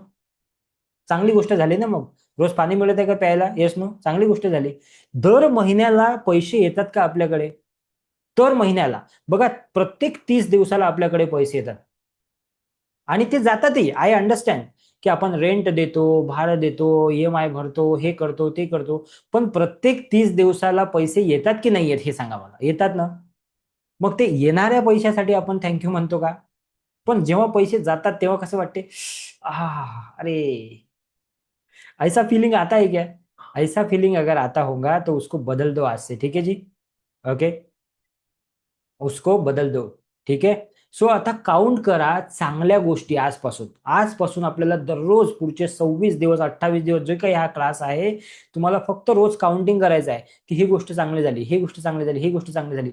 चांगली गोष्ट झाली ना. मग रोज पाणी मिळत आहे का प्यायला? Yes no? चांगली गोष्ट झाली. दर महिन्याला पैसे येतात का आपल्याकडे? दर महिन्याला बघा, प्रत्येक 30 दिवसाला आपल्याकडे पैसे येतात आणि ते जातातही. आय अंडरस्टँड की आपण रेंट देतो, भाडं देतो, ईएमआय भरतो, हे करतो ते करतो. पण प्रत्येक 30 दिवसाला पैसे येतात की नाही येत हे सांगा मला. येतात ना? मग ते येणाऱ्या पैशासाठी आपण थँक्यू म्हणतो का? पण जेव्हा पैसे जातात तेव्हा कसं वाटते, अरे ऐसा फीलिंग आता है क्या? ऐसा फीलिंग अगर आता होगा तो उसको बदल दो आज से, ठीक है जी. ओके. उसको बदल दो. ठीक आहे. सो आता काउंट करा चांगल्या गोष्टी आजपासून. आजपासून आपल्याला दररोज पुढचे 26 दिवस, 28 दिवस जे काही हा क्लास आहे, तुम्हाला फक्त रोज काउंटिंग करायचं आहे की ही गोष्ट चांगली झाली, ही गोष्ट चांगली झाली, ही गोष्ट चांगली झाली.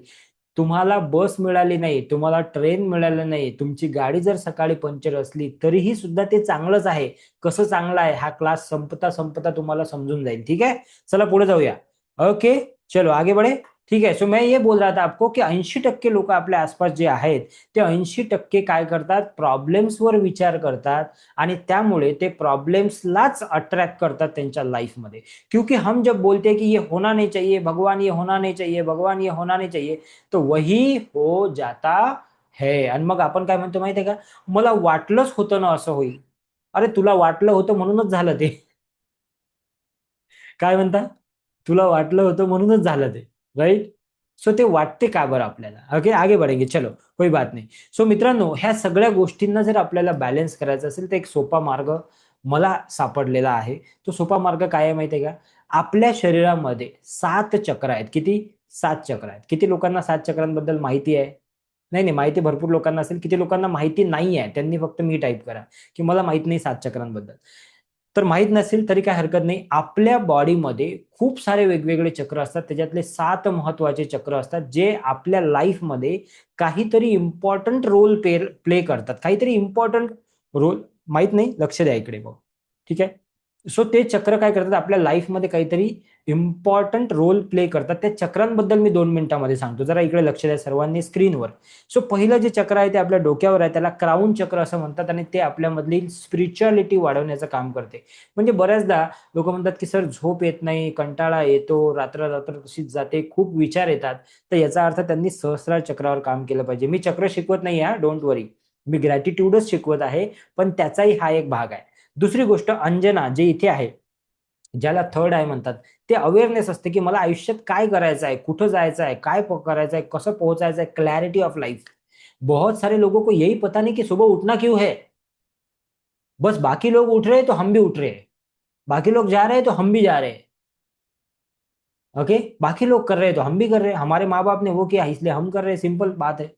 तुम्हाला बस मिळाली नाही, तुम्हाला ट्रेन मिळालं नाही, तुमची गाडी जर सकाळी पंक्चर असली तरीही सुद्धा ते चांगलंच आहे. कसं चांगलं आहे हा क्लास संपता संपता तुम्हाला समजून जाईल. ठीक आहे. चला पुढे जाऊया. ओके. चलो आगे बढ़े. ठीक आहे. सो मैं ये बोल रहा था आपको की 80% लोक आपल्या आसपास जे आहेत ते 80% काय करतात, प्रॉब्लेम्सवर विचार करतात आणि त्यामुळे ते प्रॉब्लेम्सलाच अट्रॅक्ट करतात त्यांच्या लाईफमध्ये. क्योंकि हम जब बोलते हैं कि ये होना नहीं चाहिए भगवान, ये होना नहीं चाहिए भगवान, ये होना नहीं चाहिए, तो वही हो जाता है. आणि मग आपण काय म्हणतो माहितीये का, मला वाटलंच होतं ना असं होईल. अरे तुला वाटलं होतं म्हणूनच झालं ते. काय म्हणता? तुला वाटलं होतं म्हणूनच झालं ते, राईट? सो ते वाटते का बरं आपल्याला? ओके, आगे बढ़ेंगे, चलो कोई बात नाही. सो मित्रांनो, ह्या सगळ्या गोष्टींना जर आपल्याला बॅलन्स करायचं असेल तर एक सोपा मार्ग मला सापडलेला आहे. तो सोपा मार्ग काय आहे माहितीये का? आपल्या शरीरामध्ये 7 चक्र आहेत. किती? 7 चक्र आहेत. किती लोकांना 7 चक्रांबद्दल माहिती आहे? नाही नाही, माहिती भरपूर लोकांना असेल. किती लोकांना माहिती नाही आहे? त्यांनी फक्त मी टाईप करा की मला माहित नाही 7 चक्रांबद्दल. तर माहित नसेल तरी काय हरकत नाही. आपल्या बॉडीमध्ये खूप सारे वेगवेगळे चक्र असतात. त्याच्यातले 7 महत्वाचे चक्र असतात, जे आपल्या लाईफमध्ये काहीतरी इम्पॉर्टंट रोल प्ले करतात. काहीतरी इम्पॉर्टंट रोल, माहित नाही, लक्ष द्या इकडे बघ. ठीक आहे. सो ते चक्र काय करतात, आपल्या लाईफमध्ये काहीतरी इम्पॉर्टंट रोल प्ले करतात. त्या चक्रांबद्दल मी 2 मिनिटांमध्ये सांगतो. जरा इकडे लक्ष द्या सर्वांनी स्क्रीनवर. सो पहिलं जे चक्र आहे ते आपल्या डोक्यावर आहे, त्याला क्राऊन चक्र असं म्हणतात आणि ते आपल्यामधली स्पिरिच्युअलिटी वाढवण्याचं काम करते. म्हणजे बऱ्याचदा लोक म्हणतात की सर झोप येत नाही, कंटाळा येतो, रात्र रात्र तशीच जाते, खूप विचार येतात. तर याचा अर्थ त्यांनी सहस्रार चक्रावर काम केलं पाहिजे. मी चक्र शिकवत नाही आहे, डोंट वरी. मी ग्रॅटिट्यूडच शिकवत आहे, पण त्याचाही हा एक भाग आहे. दुसरी गोष्ट, अंजना जे इथे आहे, ज्याला थर्ड आय म्हणतात, ते अवेअरनेस असते की मला आयुष्यात काय करायचं आहे, कुठं जायचं आहे, काय करायचं आहे, कसं पोहोचायचं आहे, क्लॅरिटी ऑफ लाईफ. बहुत सारे लोगों को यही पता नहीं कि सुबह उठना क्यों है. बस बाकी लोग उठ रहे हैं तो हम भी उठ रहे हैं, बाकी लोग जा रहे हैं तो हम भी जा रहे हैं. ओके, बाकी लोग कर रहे हैं तो हम भी कर रहे हैं, हमारे माँ बाप ने वो किया इसलिए हम कर रहे हैं, सिंपल बात है.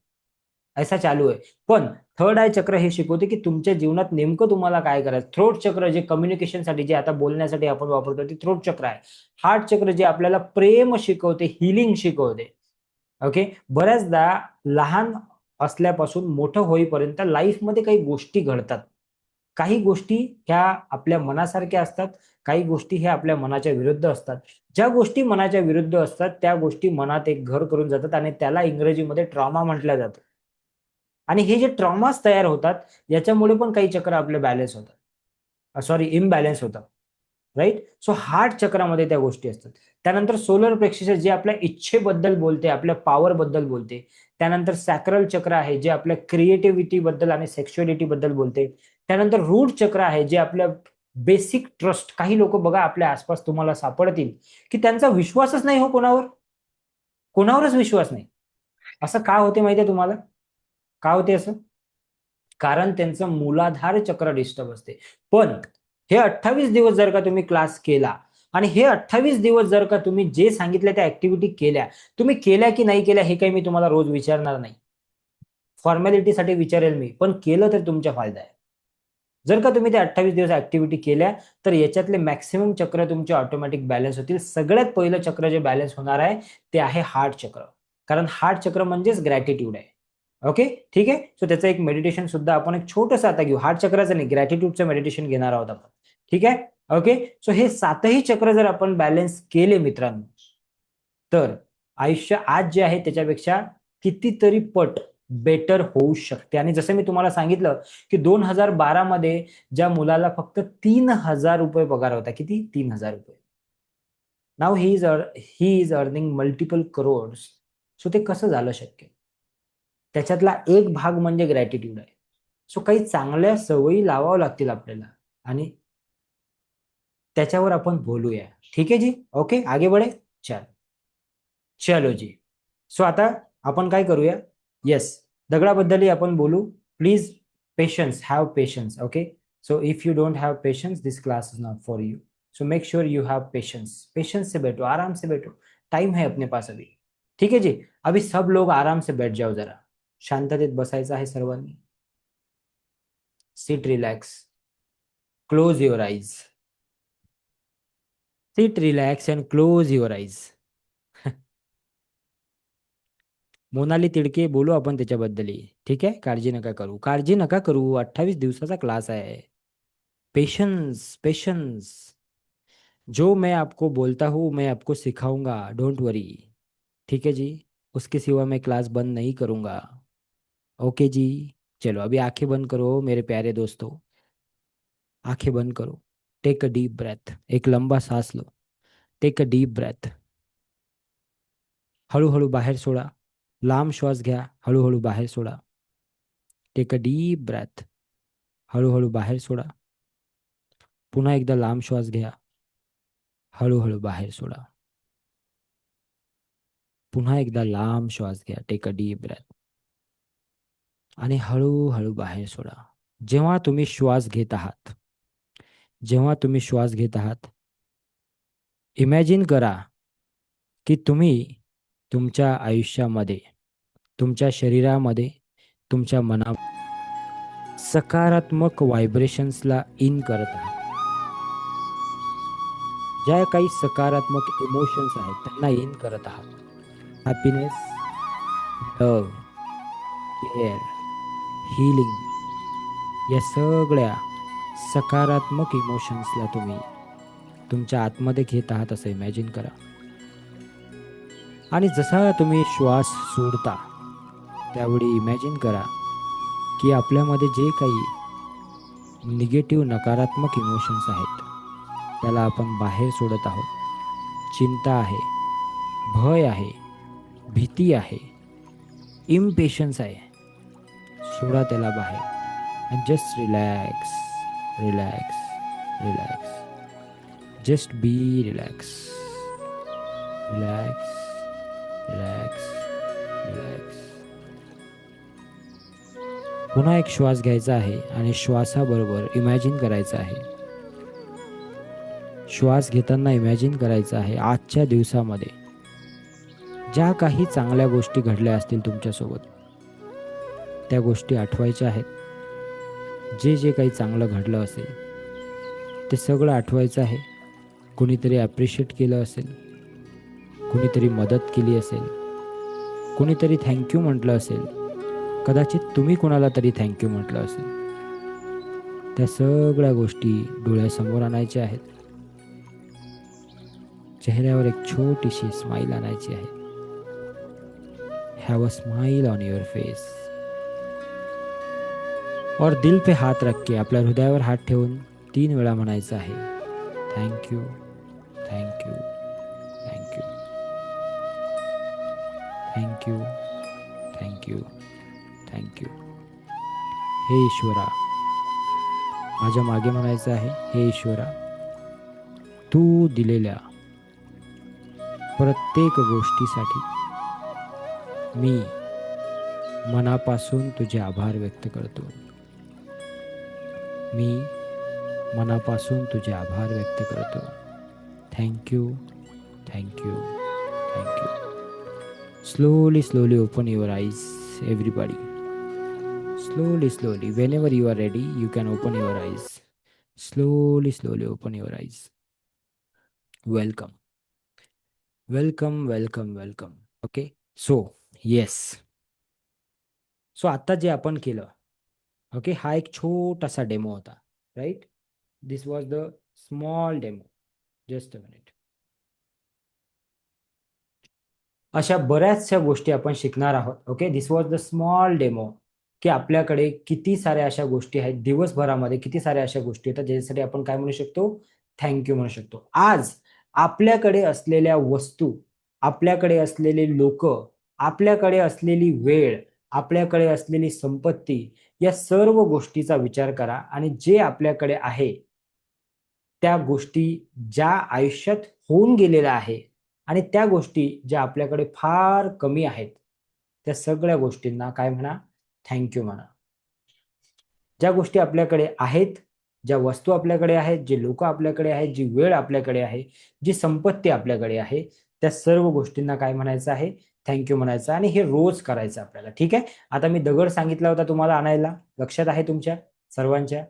ऐसा चालू आहे. पण थर्ड आय चक्र हे शिकवते की तुमच्या जीवनात नेमकं तुम्हाला काय करायचं. थ्रोट चक्र जे कम्युनिकेशनसाठी, जे आता बोलण्यासाठी आपण वापरतो, ते थ्रोट चक्र आहे. हार्ट चक्र जे आपल्याला प्रेम शिकवते, हिलिंग शिकवते. ओके, बऱ्याचदा लहान असल्यापासून मोठं होईपर्यंत लाईफमध्ये काही गोष्टी घडतात. काही गोष्टी ह्या आपल्या मनासारख्या असतात, काही गोष्टी ह्या आपल्या मनाच्या विरुद्ध असतात. ज्या गोष्टी मनाच्या विरुद्ध असतात त्या गोष्टी मनात एक घर करून जातात आणि त्याला इंग्रजीमध्ये ट्रॉमा म्हटलं जातं. आणि हे जे ट्रॉमास तयार होतात, याच्यामुळे पण काही चक्र आपले बॅलन्स होतात, सॉरी इम्बॅलन्स होतात. राईट. सो हार्ट चक्रामध्ये त्या गोष्टी असतात. त्यानंतर सोलर प्लेक्सस जे आपल्या इच्छेबद्दल बोलते, आपल्या पॉवर बद्दल बोलते. त्यानंतर सॅक्रल चक्र आहे जे आपल्या क्रिएटिव्हिटी बद्दल आणि सेक्शुअलिटी बद्दल बोलते. त्यानंतर रूट चक्र आहे जे आपल्या बेसिक ट्रस्ट. काही लोक बघा आपल्या आसपास तुम्हाला सापडतील की त्यांचा विश्वासच नाही हो कोणावर, कोणावरच विश्वास नाही. असं का होते माहितीये तुम्हाला? का होते असं? कारण त्यांचं मूलाधार चक्र डिस्टर्ब असते. पण हे 28 दिवस जर का तुम्ही क्लास केला आणि हे 28 दिवस जर का तुम्ही जे सांगितलं त्या ऍक्टिव्हिटी केल्या, तुम्ही केल्या की नाही केल्या हे काही मी तुम्हाला रोज विचारणार नाही, फॉर्मॅलिटीसाठी विचारेल मी, पण केलं तर तुमच्या फायदा आहे. जर का तुम्ही त्या 28 दिवस ऍक्टिव्हिटी केल्या तर याच्यातले मॅक्सिमम चक्र तुमचे ऑटोमॅटिक बॅलन्स होतील. सगळ्यात पहिलं चक्र जे बॅलन्स होणार आहे ते आहे हार्ट चक्र. कारण हार्ट चक्र म्हणजेच ग्रॅटिट्यूड आहे. ओके, ठीक आहे. सो त्याचं एक मेडिटेशन सुद्धा आपण एक छोटंसं आता घेऊ. हार्ट चक्राचं नाही, ग्रॅटिट्यूडचं मेडिटेशन घेणार आहोत आपण. ठीक आहे. ओके. सो हे 7ही चक्र जर आपण बॅलन्स केले मित्रांनो, तर आयुष्य आज जे आहे त्याच्यापेक्षा कितीतरी पट बेटर होऊ शकते. आणि जसं मी तुम्हाला सांगितलं की 2012 मध्ये ज्या मुलाला फक्त 3,000 रुपये पगार होता, किती? 3,000 रुपये. Now he is earning multiple crores. So ते कसं झालं शक्य? त्याच्यातला एक भाग म्हणजे ग्रॅटिट्यूड आहे. सो काही चांगल्या सवयी लावाव्या लागतील आपल्याला आणि त्याच्यावर आपण बोलूया. ठीक आहे जी. ओके, आगे बढे. चल, चलो जी. सो आता आपण काय करूया? येस, दगडाबद्दलही आपण बोलू. Please patience, have patience. Okay. So if you don't have patience this class is not for you. So make sure you have patience. Patience से बैठो, आराम से बैठो. टाइम है अपने पास अभी. ठीक है जी. अभी सब लोग आराम से बैठ जाओ जरा. शांततेत बसायचं आहे सर्वांनी. Sit relax. Close your eyes. Sit relax and close your eyes. Monali Tidke बोलू आपण त्याच्याबद्दलही. ठीक आहे, काळजी नका करू, काळजी नका करू. 28 दिवसाचा क्लास आहे. Patience, patience. जो मैं आपको बोलता हूँ मैं आपको सिखाऊंगा, डोंट वरी. ठीक है जी. उसके सिवा मैं क्लास बंद नहीं करूंगा. ओके जी. चलो अभी आंखें बंद करो मेरे प्यारे दोस्तों. आंखें बंद करो. Take a deep breath. एक लंबा सांस लो. Take a deep breath. हळूहळू बाहेर सोडा. लांब श्वास घ्या, हळूहळू बाहेर सोडा. Take a deep breath. हळूहळू बाहेर सोडा. पुन्हा एकदा लांब श्वास घ्या, हळूहळू बाहेर सोडा. पुन्हा एकदा लांब श्वास घ्या. Take a deep breath. आणि हळूहळू बाहेर सोडा. जेव्हा तुम्ही श्वास घेत आहात, जेव्हा तुम्ही श्वास घेत आहात, इमॅजिन करा की तुम्ही तुमच्या आयुष्यामध्ये, तुमच्या शरीरामध्ये, तुमच्या मनामध्ये सकारात्मक व्हायब्रेशन्सला इन करत आहात. ज्या काही सकारात्मक इमोशन्स आहेत त्यांना इन करत आहात. हॅपीनेस, लव, केअर, हीलिंग, या सगळ्या सकारात्मक इमोशन्सला तुम्ही तुमच्या आतमध्ये घेत आहात असं इमॅजिन करा. आणि जसा तुम्ही श्वास सोडता त्यावेळी इमॅजिन करा की आपल्यामध्ये जे काही निगेटिव्ह नकारात्मक इमोशन्स आहेत त्याला आपण बाहेर सोडत आहोत. चिंता आहे, भय आहे, भीती आहे, इम्पेशन्स आहे, सोडा त्याला बाहेर. And just relax, relax, relax. Just be relax, relax, relax, relax. पुन्हा एक श्वास घ्यायचा आहे आणि श्वासाबरोबर इमॅजिन करायचं आहे. श्वास घेताना इमॅजिन करायचं आहे आजच्या दिवसामध्ये ज्या काही चांगल्या गोष्टी घडल्या असतील तुमच्यासोबत त्या गोष्टी आठवायच्या आहेत. जे जे काही चांगलं घडलं असेल ते सगळं आठवायचं आहे. कुणीतरी ॲप्रिशिएट केलं असेल, कुणीतरी मदत केली असेल, कुणीतरी थँक्यू म्हटलं असेल, कदाचित तुम्ही कुणाला तरी थँक्यू म्हटलं असेल. त्या सगळ्या गोष्टी डोळ्यासमोर आणायच्या आहेत. चेहऱ्यावर एक छोटीशी स्माइल आणायची आहे. Have a smile on your face. और दिल पे हात रख के, आपल्या हृदयावर हात ठेवून 3 वेळा म्हणायचं आहे, thank you, thank you, thank you, thank you, thank you, thank you. हे ईश्वरा, माझ्या मागे म्हणायचं आहे, हे ईश्वरा, तू दिलेल्या प्रत्येक गोष्टीसाठी मी मनापासून तुझे आभार व्यक्त करतो. मी मनापासून तुझे आभार व्यक्त करतो. Thank you, thank you, thank you. Slowly slowly open your eyes everybody. Slowly, slowly. Whenever you are ready, you can open your eyes. Slowly, slowly open your eyes. Welcome. Welcome, welcome, welcome. Okay. So, yes. So, आता जे आपण केलं, okay, हा एक छोटासा demo होता, right? This was the small demo. Just a minute. अशा बऱ्याचशा गोष्टी आपण शिकणार आहोत. Okay, this was the small demo. की आपल्याकडे किती साऱ्या अशा गोष्टी आहेत, दिवसभरामध्ये किती साऱ्या अशा गोष्टी आहेत ज्याच्यासाठी आपण काय म्हणू शकतो, थँक्यू म्हणू शकतो. आज आपल्याकडे असलेल्या वस्तू, आपल्याकडे असलेले लोक, आपल्याकडे असलेली वेळ, आपल्याकडे असलेली संपत्ती, या सर्व गोष्टीचा विचार करा आणि जे आपल्याकडे आहे त्या गोष्टी ज्या आयुष्यात होऊन गेलेल्या आहे आणि त्या गोष्टी ज्या आपल्याकडे फार कमी आहेत त्या सगळ्या गोष्टींना काय म्हणा, थँक्यू म्हणा. ज्या गोष्टी आपल्याकडे आहेत, ज्या वस्तू आपल्याकडे आहेत, जे लोक आपल्याकडे आहेत, जी वेळ आपल्याकडे आहे, जी संपत्ती आपल्याकडे आहे, त्या सर्व गोष्टींना काय म्हणायचं आहे, थँक्यू म्हणायचं. आणि हे रोज करायचं आपल्याला. ठीक आहे. आता मी दगड सांगितला होता तुम्हाला आणायला, लक्षात आहे तुमच्या सर्वांच्या?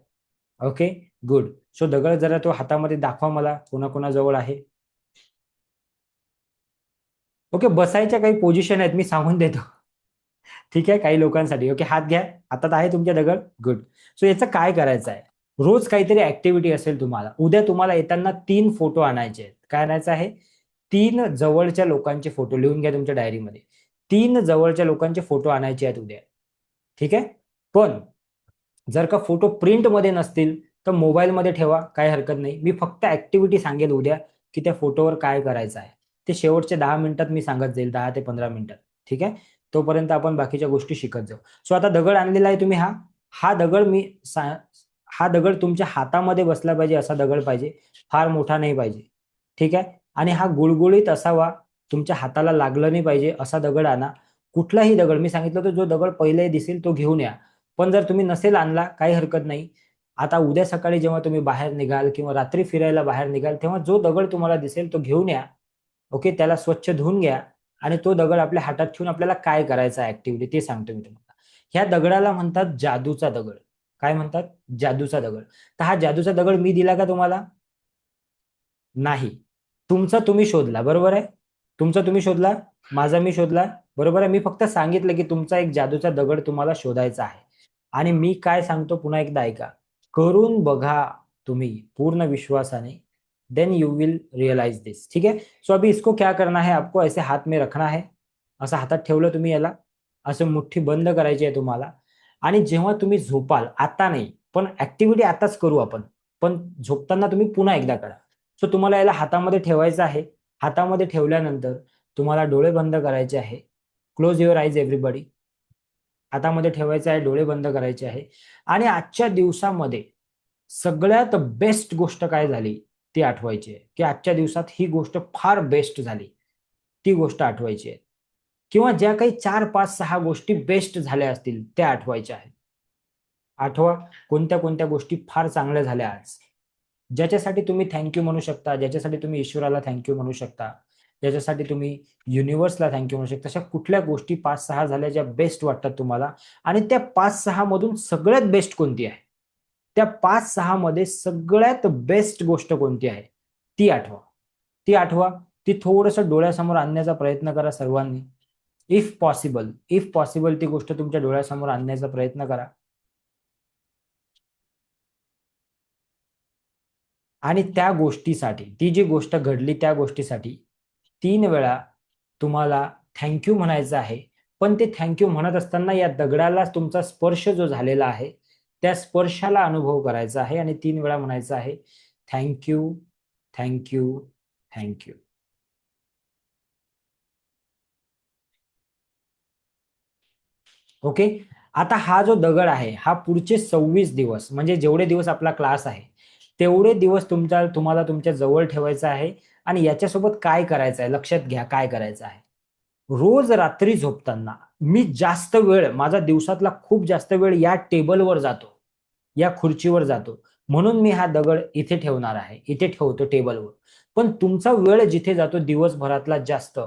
Okay, good. सो दगड जरा तो हातामध्ये दाखवा मला, कोणाकोणाजवळ आहे. ओके, बसायच्या काही पोझिशन आहेत, मी सांगून देतो. ठीक आहे, काही लोकांसाठी. ओके, हात घ्या. हातात आहे तुमच्या दगड, गुड. सो याचं काय करायचं आहे, रोज काहीतरी ऍक्टिव्हिटी असेल तुम्हाला. उद्या तुम्हाला येताना 3 फोटो आणायचे आहेत. काय आणायचं आहे, 3 जवळच्या लोकांचे फोटो लिहून घ्या तुमच्या डायरीमध्ये. 3 जवळच्या लोकांचे फोटो आणायचे आहेत उद्या. ठीक आहे. पण जर का फोटो प्रिंट मध्ये नसतील तर मोबाईलमध्ये ठेवा, काही हरकत नाही. मी फक्त ऍक्टिव्हिटी सांगेल उद्या की त्या फोटोवर काय करायचं आहे. ते शेवटच्या 10 मिनिटात मी सांगत जाईल, 10 ते 15 मिनिटात. ठीक आहे. तोपर्यंत आपण बाकीच्या गोष्टी शिकत जाऊ. सो आता दगड आणलेला आहे तुम्ही. हा दगड हा दगड तुमच्या हातामध्ये बसला पाहिजे असा दगड पाहिजे, फार मोठा नाही पाहिजे. ठीक आहे. आणि हा गुळगुळीत असावा, तुमच्या हाताला लागलं नाही पाहिजे असा दगड आणा. कुठलाही दगड, मी सांगितलं होतं जो दगड पहिले दिसेल तो घेऊन या. पण जर तुम्ही नसेल आणला काही हरकत नाही. आता उद्या सकाळी जेव्हा तुम्ही बाहेर निघाल किंवा रात्री फिरायला बाहेर निघाल तेव्हा जो दगड तुम्हाला दिसेल तो घेऊन या. ओके, त्याला स्वच्छ धुवून घ्या आणि तो दगड आपल्या हातात ठेवून आपल्याला काय करायचं आहे ऍक्टिव्हिटी ते सांगतो मी तुम्हाला. ह्या दगडाला म्हणतात जादूचा दगड. काय म्हणतात? जादूचा दगड. तर हा जादूचा दगड मी दिला का तुम्हाला? नाही. तुमचा तुम्ही शोधला, बरोबर आहे. तुमचा तुम्ही शोधला, माझा मी शोधला, बरोबर आहे. मी फक्त सांगितलं की तुमचा एक जादूचा दगड तुम्हाला शोधायचा आहे. आणि मी काय सांगतो पुन्हा एकदा ऐका. करून बघा तुम्ही पूर्ण विश्वासाने, देन यू विल रियलाइज दिस. ठीक है. सो अभी इसको क्या करना है, आपको ऐसे हाथ में रखना है. असं हातात ठेवलं तुम्ही याला, असं मुठ्ठी बंद करायची आहे तुम्हाला. आणि जेव्हा तुम्ही झोपाल, आता नाही पण ऍक्टिव्हिटी आताच करू आपण, पण झोपताना तुम्ही पुन्हा एकदा करा. सो तुम्हाला याला हातामध्ये ठेवायचं आहे. हातामध्ये ठेवल्यानंतर तुम्हाला डोळे बंद करायचे आहे. Close your eyes everybody. हातामध्ये ठेवायचं आहे, डोळे बंद करायचे आहे. आणि आजच्या दिवसामध्ये सगळ्यात बेस्ट गोष्ट काय झाली ती आठवायची आहे, की आजच्या दिवसात ही गोष्ट फार बेस्ट झाली, ती गोष्ट आठवायची आहे. किंवा ज्या काही 4, 5, 6 गोष्टी बेस्ट झाल्या असतील त्या आठवायच्या आहेत. आठवा कोणत्या कोणत्या गोष्टी फार चांगल्या झाल्या आज, ज्याच्यासाठी तुम्ही थँक्यू म्हणू शकता, ज्याच्यासाठी तुम्ही ईश्वराला थँक्यू म्हणू शकता, ज्याच्यासाठी तुम्ही युनिव्हर्सला थँक्यू म्हणू शकता. अशा कुठल्या गोष्टी 5-6 झाल्या ज्या बेस्ट वाटतात तुम्हाला, आणि त्या 5-6 मधून सगळ्यात बेस्ट कोणती आहे, त्या 5-6 मध्ये सगळ्यात बेस्ट गोष्ट कोणती आहे ती आठवा. ती आठवा, ती थोडस डोळ्यासमोर आणण्याचा प्रयत्न करा सर्वांनी. इफ पॉसिबल ती गोष्ट तुमच्या डोळ्यासमोर आणण्याचा प्रयत्न करा. आणि त्या गोष्टीसाठी, ती जी गोष्ट घडली त्या गोष्टीसाठी 3 वेळा तुम्हाला थँक्यू म्हणायचं आहे. पण ते थँक्यू म्हणत असताना या दगडाला तुमचा स्पर्श जो झालेला आहे त्या स्पर्शाला अनुभव करायचा आहे आणि 3 वेळा म्हणायचं आहे थँक्यू, थँक्यू, थँक्यू. ओके. आता हा जो दगड आहे हा पुढचे 26 दिवस, म्हणजे जेवढे दिवस आपला क्लास आहे तेवढे दिवस तुम्हाला तुमच्या जवळ ठेवायचा आहे. आणि याच्यासोबत काय करायचं आहे लक्षात घ्या, काय करायचं आहे. रोज रात्री झोपताना मी जास्त वेळ, माझा दिवसातला खूप जास्त वेळ या टेबलवर जातो, या खुर्चीवर जातो, म्हणून मी हा दगड इथे ठेवणार आहे, इथे ठेवतो टेबलवर. पण तुमचा वेळ जिथे जातो दिवसभरातला जास्त,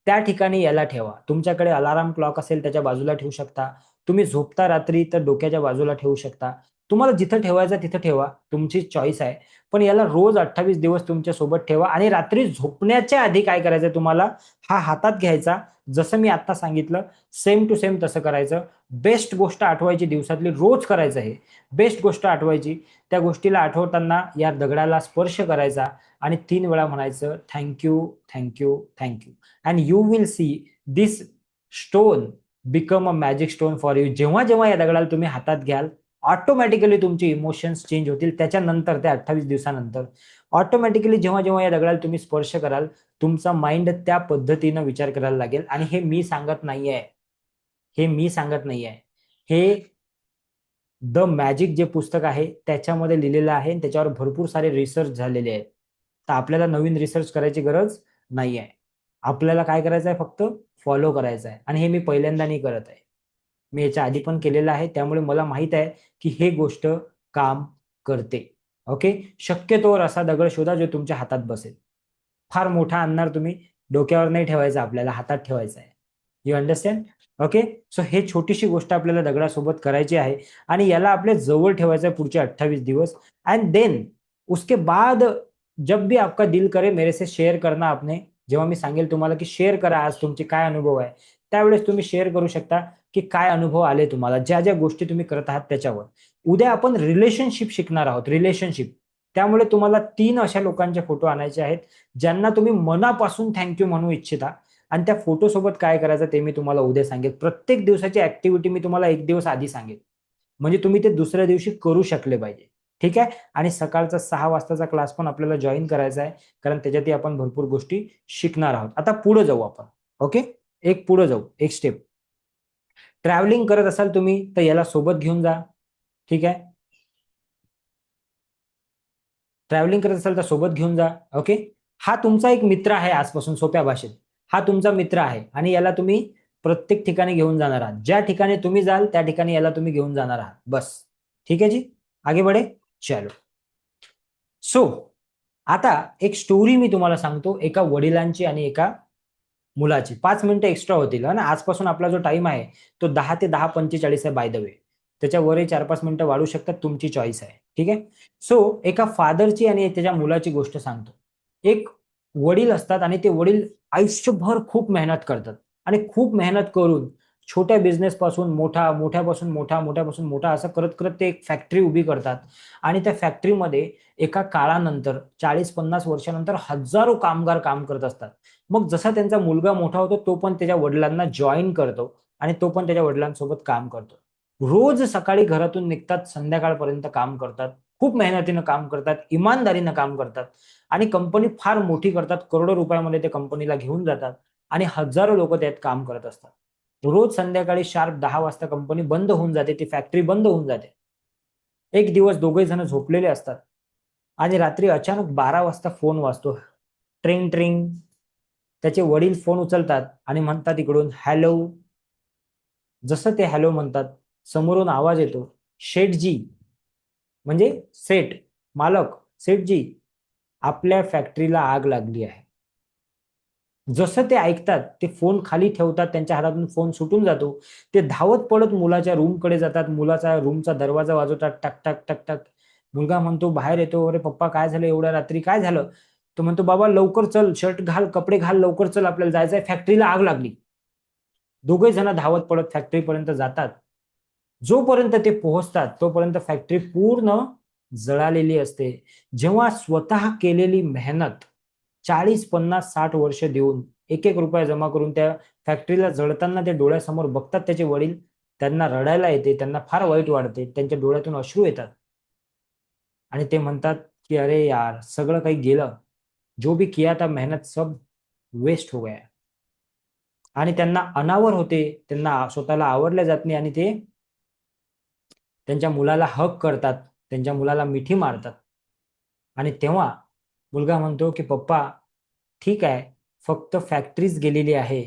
त्या ठिकाणी याला ठेवा. तुमच्याकडे अलार्म क्लॉक असेल त्याच्या बाजूला ठेवू शकता. तुम्ही झोपता रात्री तर डोक्याच्या बाजूला ठेवू शकता. तुम्हाला जिथं ठेवायचं तिथं ठेवा, तुमची चॉईस आहे. पण याला रोज 28 दिवस तुमच्या सोबत ठेवा. आणि रात्री झोपण्याच्या आधी काय करायचं तुम्हाला, हा हातात घ्यायचा, जसं मी आता सांगितलं सेम टू सेम तसं करायचं. बेस्ट गोष्ट आठवायची दिवसातली, रोज करायचं. हे बेस्ट गोष्ट आठवायची, त्या गोष्टीला आठवताना या दगडाला स्पर्श करायचा आणि 3 वेळा म्हणायचं thank you, thank you, thank you. And you will see this stone become a magic stone for you. जेव्हा जेव्हा या दगडाला तुम्ही हातात घ्याल ऑटोमॅटिकली तुमचे इमोशन्स चेंज होतील. त्याच्यानंतर त्या 28 दिवसानंतर ऑटोमॅटिकली जेव्हा जेव्हा या दगडाला तुम्ही स्पर्श कराल तुमचा माइंड त्या पद्धतीनं विचार करायला लागेल. आणि हे मी सांगत नाहीये, हे मी सांगत नाहीये, हे द मॅजिक जे पुस्तक आहे त्याच्यामध्ये लिहिलेलं आहे. त्याच्यावर भरपूर सारे रिसर्च झालेले आहेत. तर आपल्याला नवीन रिसर्च करायची गरज नाही आहे. आपल्याला काय करायचं आहे, फक्त फॉलो करायचं आहे. आणि हे मी पहिल्यांदा नाही करत आहे, मी याच्या आधी पण केलेलं आहे. त्यामुळे मला माहित आहे की हे गोष्ट काम करते. ओके. शक्यतोवर असा दगड शोधा जो तुमच्या हातात बसेल. फार मोठा आणणार तुम्ही, डोक्यावर नाही ठेवायचा, आपल्याला हातात ठेवायचा आहे. You understand. ओके. सो हे छोटीशी गोष्ट आपल्याला दगडासोबत करायची आहे आणि याला आपल्या जवळ ठेवायचं आहे पुढचे 28 दिवस. एंड देन उसके बाद जब भी आपका दिल करे मेरे से शेअर करना आपने. जेव्हा मी सांगेल तुम्हाला की शेअर करा आज तुमचे काय अनुभव आहे, त्यावेळेस तुम्ही शेअर करू शकता की काय अनुभव आले तुम्हाला, ज्या ज्या गोष्टी तुम्ही करत आहात त्याच्यावर. उद्या आपण रिलेशनशिप शिकणार आहोत, रिलेशनशिप. त्यामुळे तुम्हाला 3 अशा लोकांचे फोटो आणायचे आहेत ज्यांना तुम्ही मनापासून थँक्यू म्हणू इच्छिता. आणि त्या फोटो सोबत काय करायचं ते मी तुम्हाला उद्या सांगेल. प्रत्येक दिवसाची ऍक्टिव्हिटी मी तुम्हाला 1 दिवस आधी सांगेल, म्हणजे तुम्ही ते दुसऱ्या दिवशी करू शकले पाहिजे. ठीक आहे. आणि सकाळचा 6 वाजताचा क्लास पण आपल्याला जॉईन करायचा आहे, कारण त्याच्यातही आपण भरपूर गोष्टी शिकणार आहोत. आता पुढे जाऊ आपण. ओके. एक पुढे जाऊ, एक स्टेप. ट्रॅव्हलिंग करत असाल तुम्ही तर याला सोबत घेऊन जा. ठीक आहे. ट्रॅव्हलिंग करत असाल तर सोबत घेऊन जा. ओके. हा तुमचा एक मित्र आहे आजपासून, सोप्या भाषेत. हा तुमचा मित्र आहे आणि याला तुम्ही प्रत्येक ठिकाणी घेऊन जाणार आहात. ज्या ठिकाणी तुम्ही जाल त्या ठिकाणी याला तुम्ही घेऊन जाणार आहात. बस. ठीक आहे जी, आगे बढे. चलो. सो आता एक स्टोरी मी तुम्हाला सांगतो, एका वडिलांची आणि एका मुलाची. 5 मिनिटं एक्स्ट्रा होतील ना. आजपासून आपला जो टाइम आहे तो 10 ते 10:45 आहे बाय द वे. त्याच्यावरही 4-5 मिनिटं वाढू शकतात, तुमची चॉईस आहे. ठीक आहे. सो एका फादरची आणि त्याच्या मुलाची गोष्ट सांगतो. एक वडील असतात आणि ते वडील आयुष्यभर खूप मेहनत करतात आणि खूप मेहनत करून छोट्या बिझनेस पासून मोठा, मोठ्यापासून मोठा, मोठ्यापासून मोठा असं करत करत ते एक फॅक्टरी उभी करतात आणि त्या फॅक्टरीमध्ये एका काळानंतर 40-50 वर्षानंतर हजारो कामगार काम करत असतात. मग जसा त्यांचा मुलगा मोठा होतो तो पण त्याच्या वडिलांना जॉईन करतो आणि तो पण त्याच्या वडिलांसोबत काम करतो. रोज सकाळी घरातून निघतात, संध्याकाळपर्यंत काम करतात, खूप मेहनतीनं काम करतात, इमानदारीनं काम करतात आणि कंपनी फार मोठी करतात. करोडो रुपयामध्ये ते कंपनीला घेऊन जातात आणि हजारो लोक त्यात काम करत असतात. रोज संध्याकाळी शार्प 10 वाजता कंपनी बंद होऊन जाते, ती फॅक्टरी बंद होऊन जाते. एक दिवस दोघे जण झोपलेले असतात आणि रात्री अचानक 12 वाजता फोन वाजतो. ट्रिंग ट्रिंग. त्याचे वडील फोन उचलतात आणि म्हणतात इकडून, हॅलो. जसं ते हॅलो म्हणतात, समोरून आवाज येतो, शेठजी. म्हणजे सेठ, मालक. सेठजी, आपल्या फॅक्टरीला आग लागली आहे. जसं ते ऐकतात ते फोन खाली ठेवतात, त्यांच्या हातातून फोन सुटून जातो. ते धावत पडत मुलाच्या रूमकडे जातात. मुलाचा रूमचा दरवाजा वाजवतात, टक टक टक टक. मुलगा म्हणतो, बाहेर येतो, अरे पप्पा काय झालं, एवढ्या रात्री काय झालं? तो म्हणतो, बाबा लवकर चल, शर्ट घाल, कपडे घाल, लवकर चल, आपल्याला जायचंय, फॅक्टरीला आग लागली. दोघे जण धावत पडत फॅक्टरीपर्यंत जातात. जोपर्यंत ते पोहोचतात तोपर्यंत फॅक्टरी पूर्ण जळालेली असते. जेव्हा स्वतः केलेली मेहनत 40-50-60 वर्ष देऊन एक एक रुपया जमा करून त्या फॅक्टरीला जळताना ते डोळ्यासमोर बघतात त्याचे वडील, त्यांना रडायला येते, त्यांना फार वाईट वाटते, त्यांच्या डोळ्यातून अश्रू येतात आणि ते म्हणतात की अरे यार, सगळं काही गेलं, जो भी किया था मेहनत सब वेस्ट हो गया. आणि त्यांना अनावर होते, त्यांना स्वतःला आवडल्या जात नाही आणि ते त्यांच्या मुलाला हक करतात, त्यांच्या मुलाला मिठी मारतात. आणि तेव्हा मुलगा म्हणतो की पप्पा, ठीक आहे, फक्त फॅक्टरीच गेलेली आहे,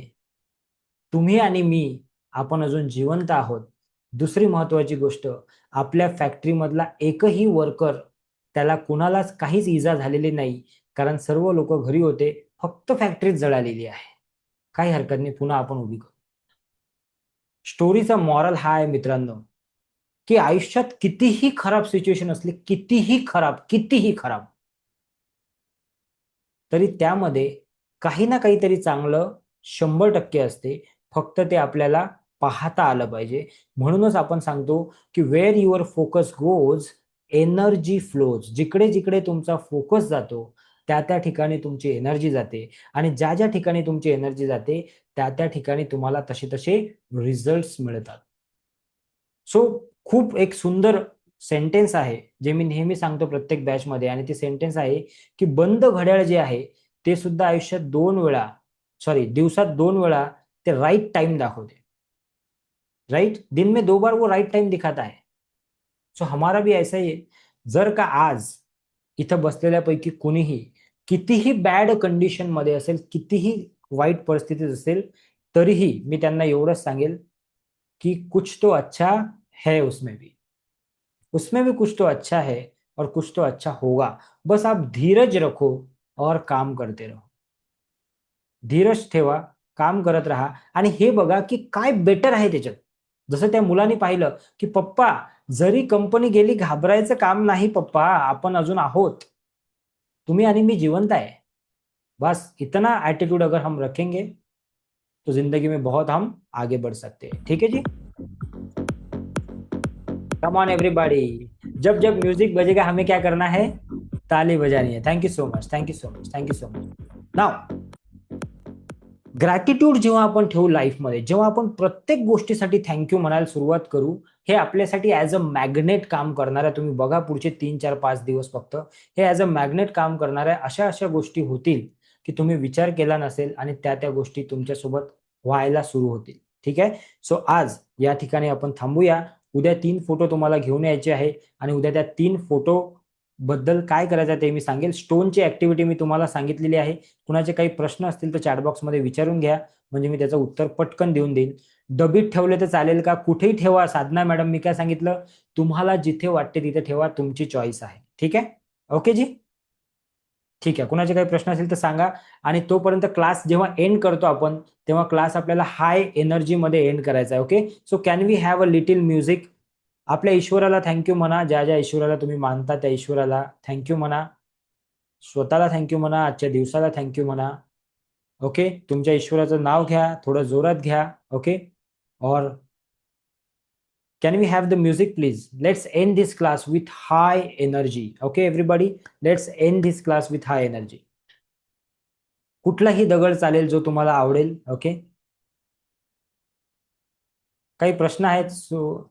तुम्ही आणि मी आपण अजून जिवंत आहोत. दुसरी महत्वाची गोष्ट, आपल्या फॅक्टरीमधला एकही वर्कर, त्याला कुणालाच काहीच इजा झालेली नाही, कारण सर्व लोक घरी होते, फक्त फॅक्टरीच जळालेली आहे. काही हरकत नाही, पुन्हा आपण उभी करू. स्टोरीचा मॉरल हा आहे मित्रांनो, की आयुष्यात कितीही खराब सिच्युएशन असली, कितीही खराब, तरी त्यामध्ये काही ना काहीतरी चांगलं 100% असते. फक्त ते आपल्याला पाहता आलं पाहिजे. म्हणूनच आपण सांगतो की where your focus goes, energy flows. जिकडे जिकडे तुमचा फोकस जातो त्या त्या ठिकाणी तुमची एनर्जी जाते आणि ज्या ज्या ठिकाणी तुमची एनर्जी जाते त्या त्या ठिकाणी तुम्हाला तसे तसे रिझल्ट्स मिळतात. सो खूप एक सुंदर सेंटेन्स आहे जे मी नेहमी सांगतो प्रत्येक बॅच मध्ये, आणि ते सेंटेन्स आहे की बंद घड्याळ जे आहे ते सुद्धा आयुष्यात 2 वेळा, सॉरी दिवसात 2 वेळा ते राईट टाइम दाखवते. राइट, दिन में 2 बार वो राइट टाइम दिखाता है. सो हमारा भी ऐसा ही आहे. जर का आज इथं बसलेल्यापैकी कुणीही कितीही बॅड कंडिशन मध्ये असेल, कितीही वाईट परिस्थितीत असेल, तरीही मी त्यांना एवढंच सांगेल कि कुछ तो अच्छा है उसमें भी, उसमें भी कुछ तो अच्छा है और कुछ तो अच्छा होगा. बस आप धीरज रखो और काम करते रहो. धीरज ठेवा, काम करत राहा आणि हे बघा की काय बेटर आहे त्याच्यात. जसं त्या मुलाने पाहिलं की पप्पा, जरी कंपनी गेली घाबरायचं काम नाही पप्पा, आपण अजून आहोत, तुम्ही आणि मी जिवंत आहे. बस इतना एटीट्यूड अगर हम रखेंगे तो जिंदगी में बहुत हम आगे बढ़ सकते हैं. ठीक है जी. Come on everybody. जब जब म्यूजिक बजेगा हमें क्या करना है, ताली बजानी है. Thank you so much, thank you so much, thank you so much. Now gratitude जेव्हा आपण ठेवू लाईफमध्ये, जेव्हा आपण प्रत्येक गोष्टीसाठी थँक्यू म्हणायला सुरुवात करू, हे आपल्यासाठी ॲज अ मॅग्नेट काम करणार आहे. तुम्ही बघा पुढचे 3-4-5 दिवस फक्त हे ॲज अ मॅग्नेट काम करणार आहे. अशा अशा गोष्टी होतील की तुम्ही विचार केला नसेल आणि त्या त्या गोष्टी तुमच्यासोबत व्हायला सुरू होतील. ठीक आहे. सो आज या ठिकाणी आपण थांबूया. उद्या 3 फोटो तुम्हाला घेऊन यायचे आहे आणि उद्या त्या 3 फोटो बद्दल काय करायचं आहे ते मी सांगेल. स्टोनची ऍक्टिव्हिटी मी तुम्हाला सांगितलेली आहे. कुणाचे काही प्रश्न असतील तर चॅटबॉक्समध्ये विचारून घ्या, म्हणजे मी त्याचं उत्तर पटकन देऊन देईल. डबीत ठेवले तर चालेल का? कुठेही ठेवा. साधना मॅडम मी काय सांगितलं, तुम्हाला जिथे वाटते तिथे ठेवा, तुमची चॉईस आहे. ठीक आहे, ओके जी. ठीक आहे, कुणाचे काही प्रश्न असेल तर सांगा. आणि तोपर्यंत क्लास जेव्हा एंड करतो आपण, तेव्हा क्लास आपल्याला हाय एनर्जीमध्ये एंड करायचा आहे. Okay, so can we have a little music? आपल्या ईश्वराला थँक्यू म्हणा. ज्या ज्या ईश्वराला तुम्ही मानता त्या ईश्वराला थँक्यू म्हणा. स्वतःला थँक्यू म्हणा. आजच्या दिवसाला थँक्यू म्हणा. ओके, तुमच्या ईश्वराचं नाव घ्या, थोडं जोरात घ्या. ओके, और can we have the music please? Let's end this class with high energy. Okay everybody, let's end this class with high energy. कुठलाही दगड चालेल जो तुम्हाला आवडेल. ओके, काही प्रश्न आहेत? So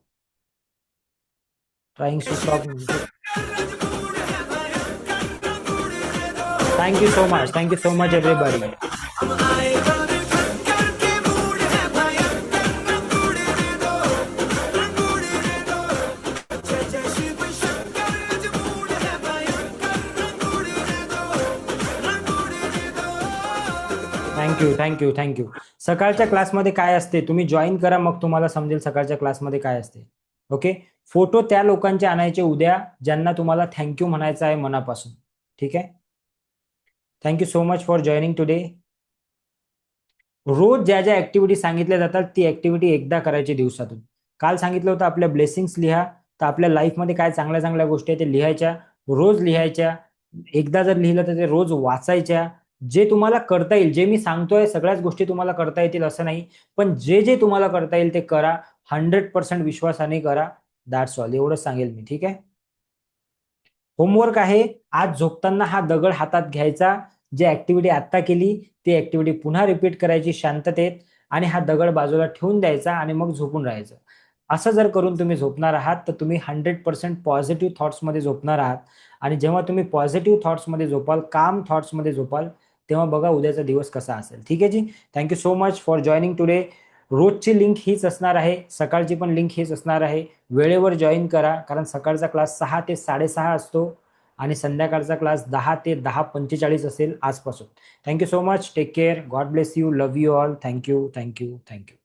trying to stop. Thank you so much, thank you so much everybody. Thank you thank you thank you. सकाळच्या क्लासमध्ये काय असते तुम्ही जॉईन करा, मग तुम्हाला समजेल सकाळच्या क्लासमध्ये काय असते. ओके, फोटो त्या लोकांचे आणायचे उद्या ज्यांना तुम्हाला थँक्यू म्हणायचं आहे मनापासून. ठीक आहे, thank you so much for joining today. रोज ज्या ज्या ऍक्टिव्हिटी सांगितल्या जातात ती ऍक्टिव्हिटी एकदा करायची दिवसातून. काल सांगितलं होतं आपल्या ब्लेसिंग्स लिहा, तर आपल्या लाईफमध्ये काय चांगल्या चांगल्या गोष्टी आहेत ते लिहायच्या, रोज लिहायच्या. एकदा जर लिहिलं तर ते रोज वाचायच्या. जे तुम्हाला करता येईल, जे मी सांगतोय सगळ्याच गोष्टी तुम्हाला करता येतील असं नाही, पण जे जे तुम्हाला करता येईल ते करा. 100% विश्वासाने करा. दॅट्स ऑल, एवढंच सांगेल मी. ठीक आहे, होमवर्क आहे. आज झोपताना हा दगड हातात घ्यायचा. जी ऍक्टिव्हिटी आता केली ती ऍक्टिव्हिटी पुन्हा रिपीट करायची शांततेत, आणि हा दगड बाजूला ठेवून द्यायचा आणि मग झोपून राहायचं. असं जर करून तुम्ही झोपणार आहात तर तुम्ही 100% पॉझिटिव्ह थॉट्समध्ये झोपणार आहात. आणि जेव्हा तुम्ही पॉझिटिव्ह थॉट्समध्ये झोपाल, काम थॉट्समध्ये झोपाल, तेव्हा बघा उद्याचा दिवस कसा असेल. ठीक आहे जी, thank you so much for joining today. रोजची लिंक हीच असणार आहे, सकाळची पण लिंक हीच असणार आहे. वेळेवर जॉईन करा, कारण सकाळचा क्लास 6 ते 6:30 असतो आणि संध्याकाळचा क्लास 10 ते 10:45 असेल आजपासून. Thank you so much, take care, God bless you, love you all. Thank you thank you thank you.